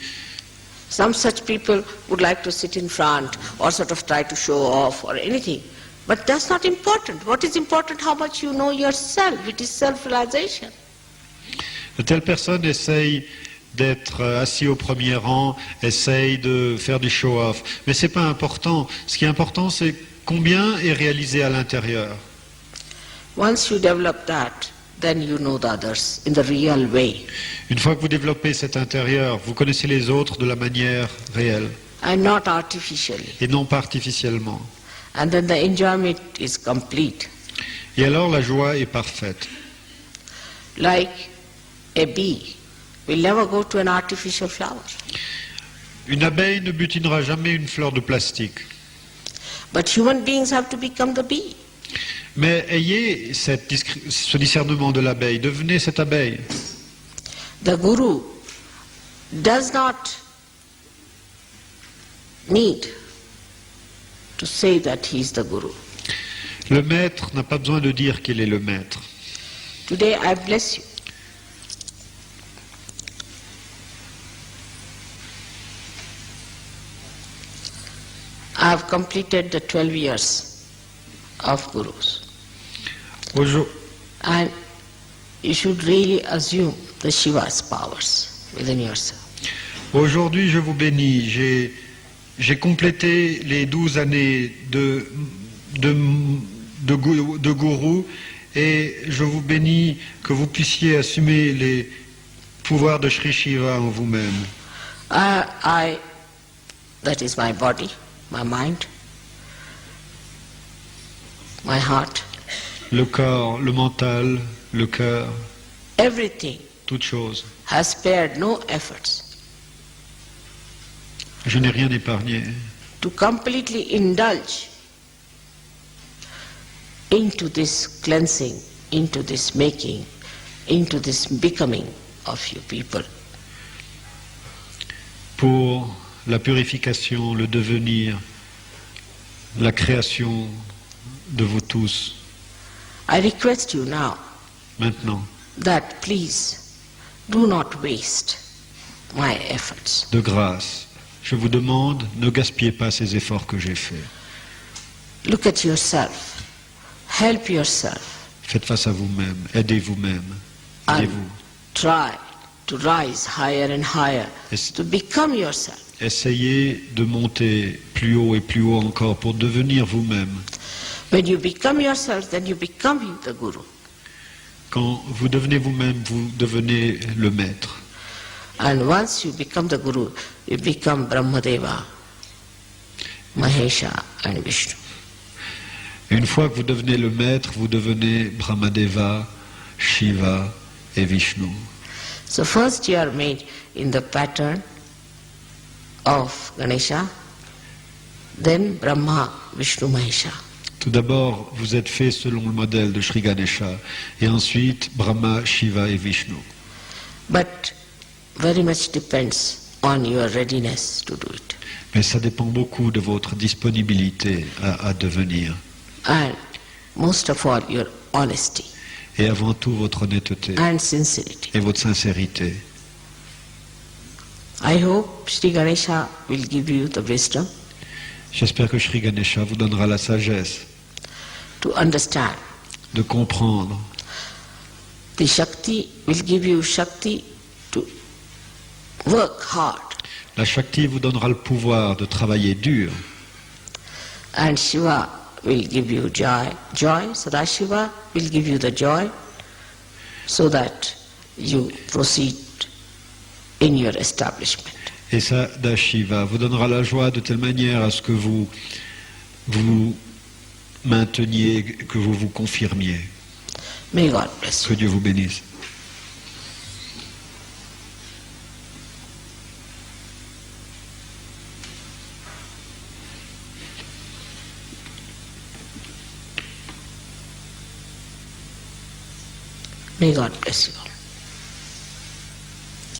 Some such people would like to sit in front or sort of try to show off or anything. But that's not important. What is important? How much you know yourself. It is self-realization. De telles personnes essayent d'être assis au premier rang, essayent de faire du show-off. Mais ce n'est pas important. Ce qui est important, c'est combien est réalisé à l'intérieur. Once you develop that, then you know the others in the real way. Une fois que vous développez cet intérieur, vous connaissez les autres de la manière réelle And not artificially. et non pas artificiellement. And then the enjoyment is complete. Et alors la joie est parfaite. Like a bee will never go to an artificial flower. Une abeille ne butinera jamais une fleur de plastique. But human beings have to become the bee. Mais ayez ce discernement de l'abeille, devenez cette abeille. The guru does not need to say that he is the guru. Le maître n'a pas besoin de dire qu'il est le maître. Today I bless you. I have completed the 12 years of gurus. And you should really assume the Shiva's powers within yourself. Aujourd'hui, je vous bénis. J'ai complété les 12 années de gourou et je vous bénis que vous puissiez assumer les pouvoirs de Sri Shiva en vous-même. That is my body, my mind, my heart. Le corps, le mental, le cœur, Everything toute chose. has spared no efforts Je n'ai rien épargné to completely indulge into this cleansing, into this making, into this becoming of you people. pour la purification, le devenir, la création de vous tous. I request you now Maintenant, that please do not waste my efforts. de grâce, je vous demande, ne gaspillez pas ces efforts que j'ai faits. Look at yourself. Help yourself. Faites face à vous-même, aidez vous-même, And aidez-vous. try to rise higher and higher, Yes. to become yourself. Essayez de monter plus haut et plus haut encore pour devenir vous-même. When you become yourself, then you become the Guru. Quand vous devenez vous-même, vous devenez le maître. And once you become the Guru, you become Brahmadeva, Mahesha and Vishnu. Une fois que vous devenez le maître, vous devenez Brahmadeva, Shiva et Vishnu. So first you are made in the pattern of Ganesha, then Brahma, Vishnu, Mahesha. Tout d'abord, vous êtes fait selon le modèle de Sri Ganesha, et ensuite Brahma, Shiva et Vishnu. But very much depends on your readiness to do it. Mais ça dépend beaucoup de votre disponibilité à devenir, And most of all, your honesty et avant tout votre honnêteté and sincerity. et votre sincérité. I hope Sri Ganesha will give you the wisdom J'espère que Sri Ganesha vous donnera la sagesse to understand. de comprendre. The Shakti will give you Shakti to work hard. La Shakti vous donnera le pouvoir de travailler dur. And Shiva will give you joy. Joy, Sadashiva will give you the joy so that you proceed in your establishment. Et Sadashiva vous donnera la joie de telle manière à ce que vous mainteniez, que vous vous confirmiez. May God bless you. Que Dieu vous bénisse. May God bless you all.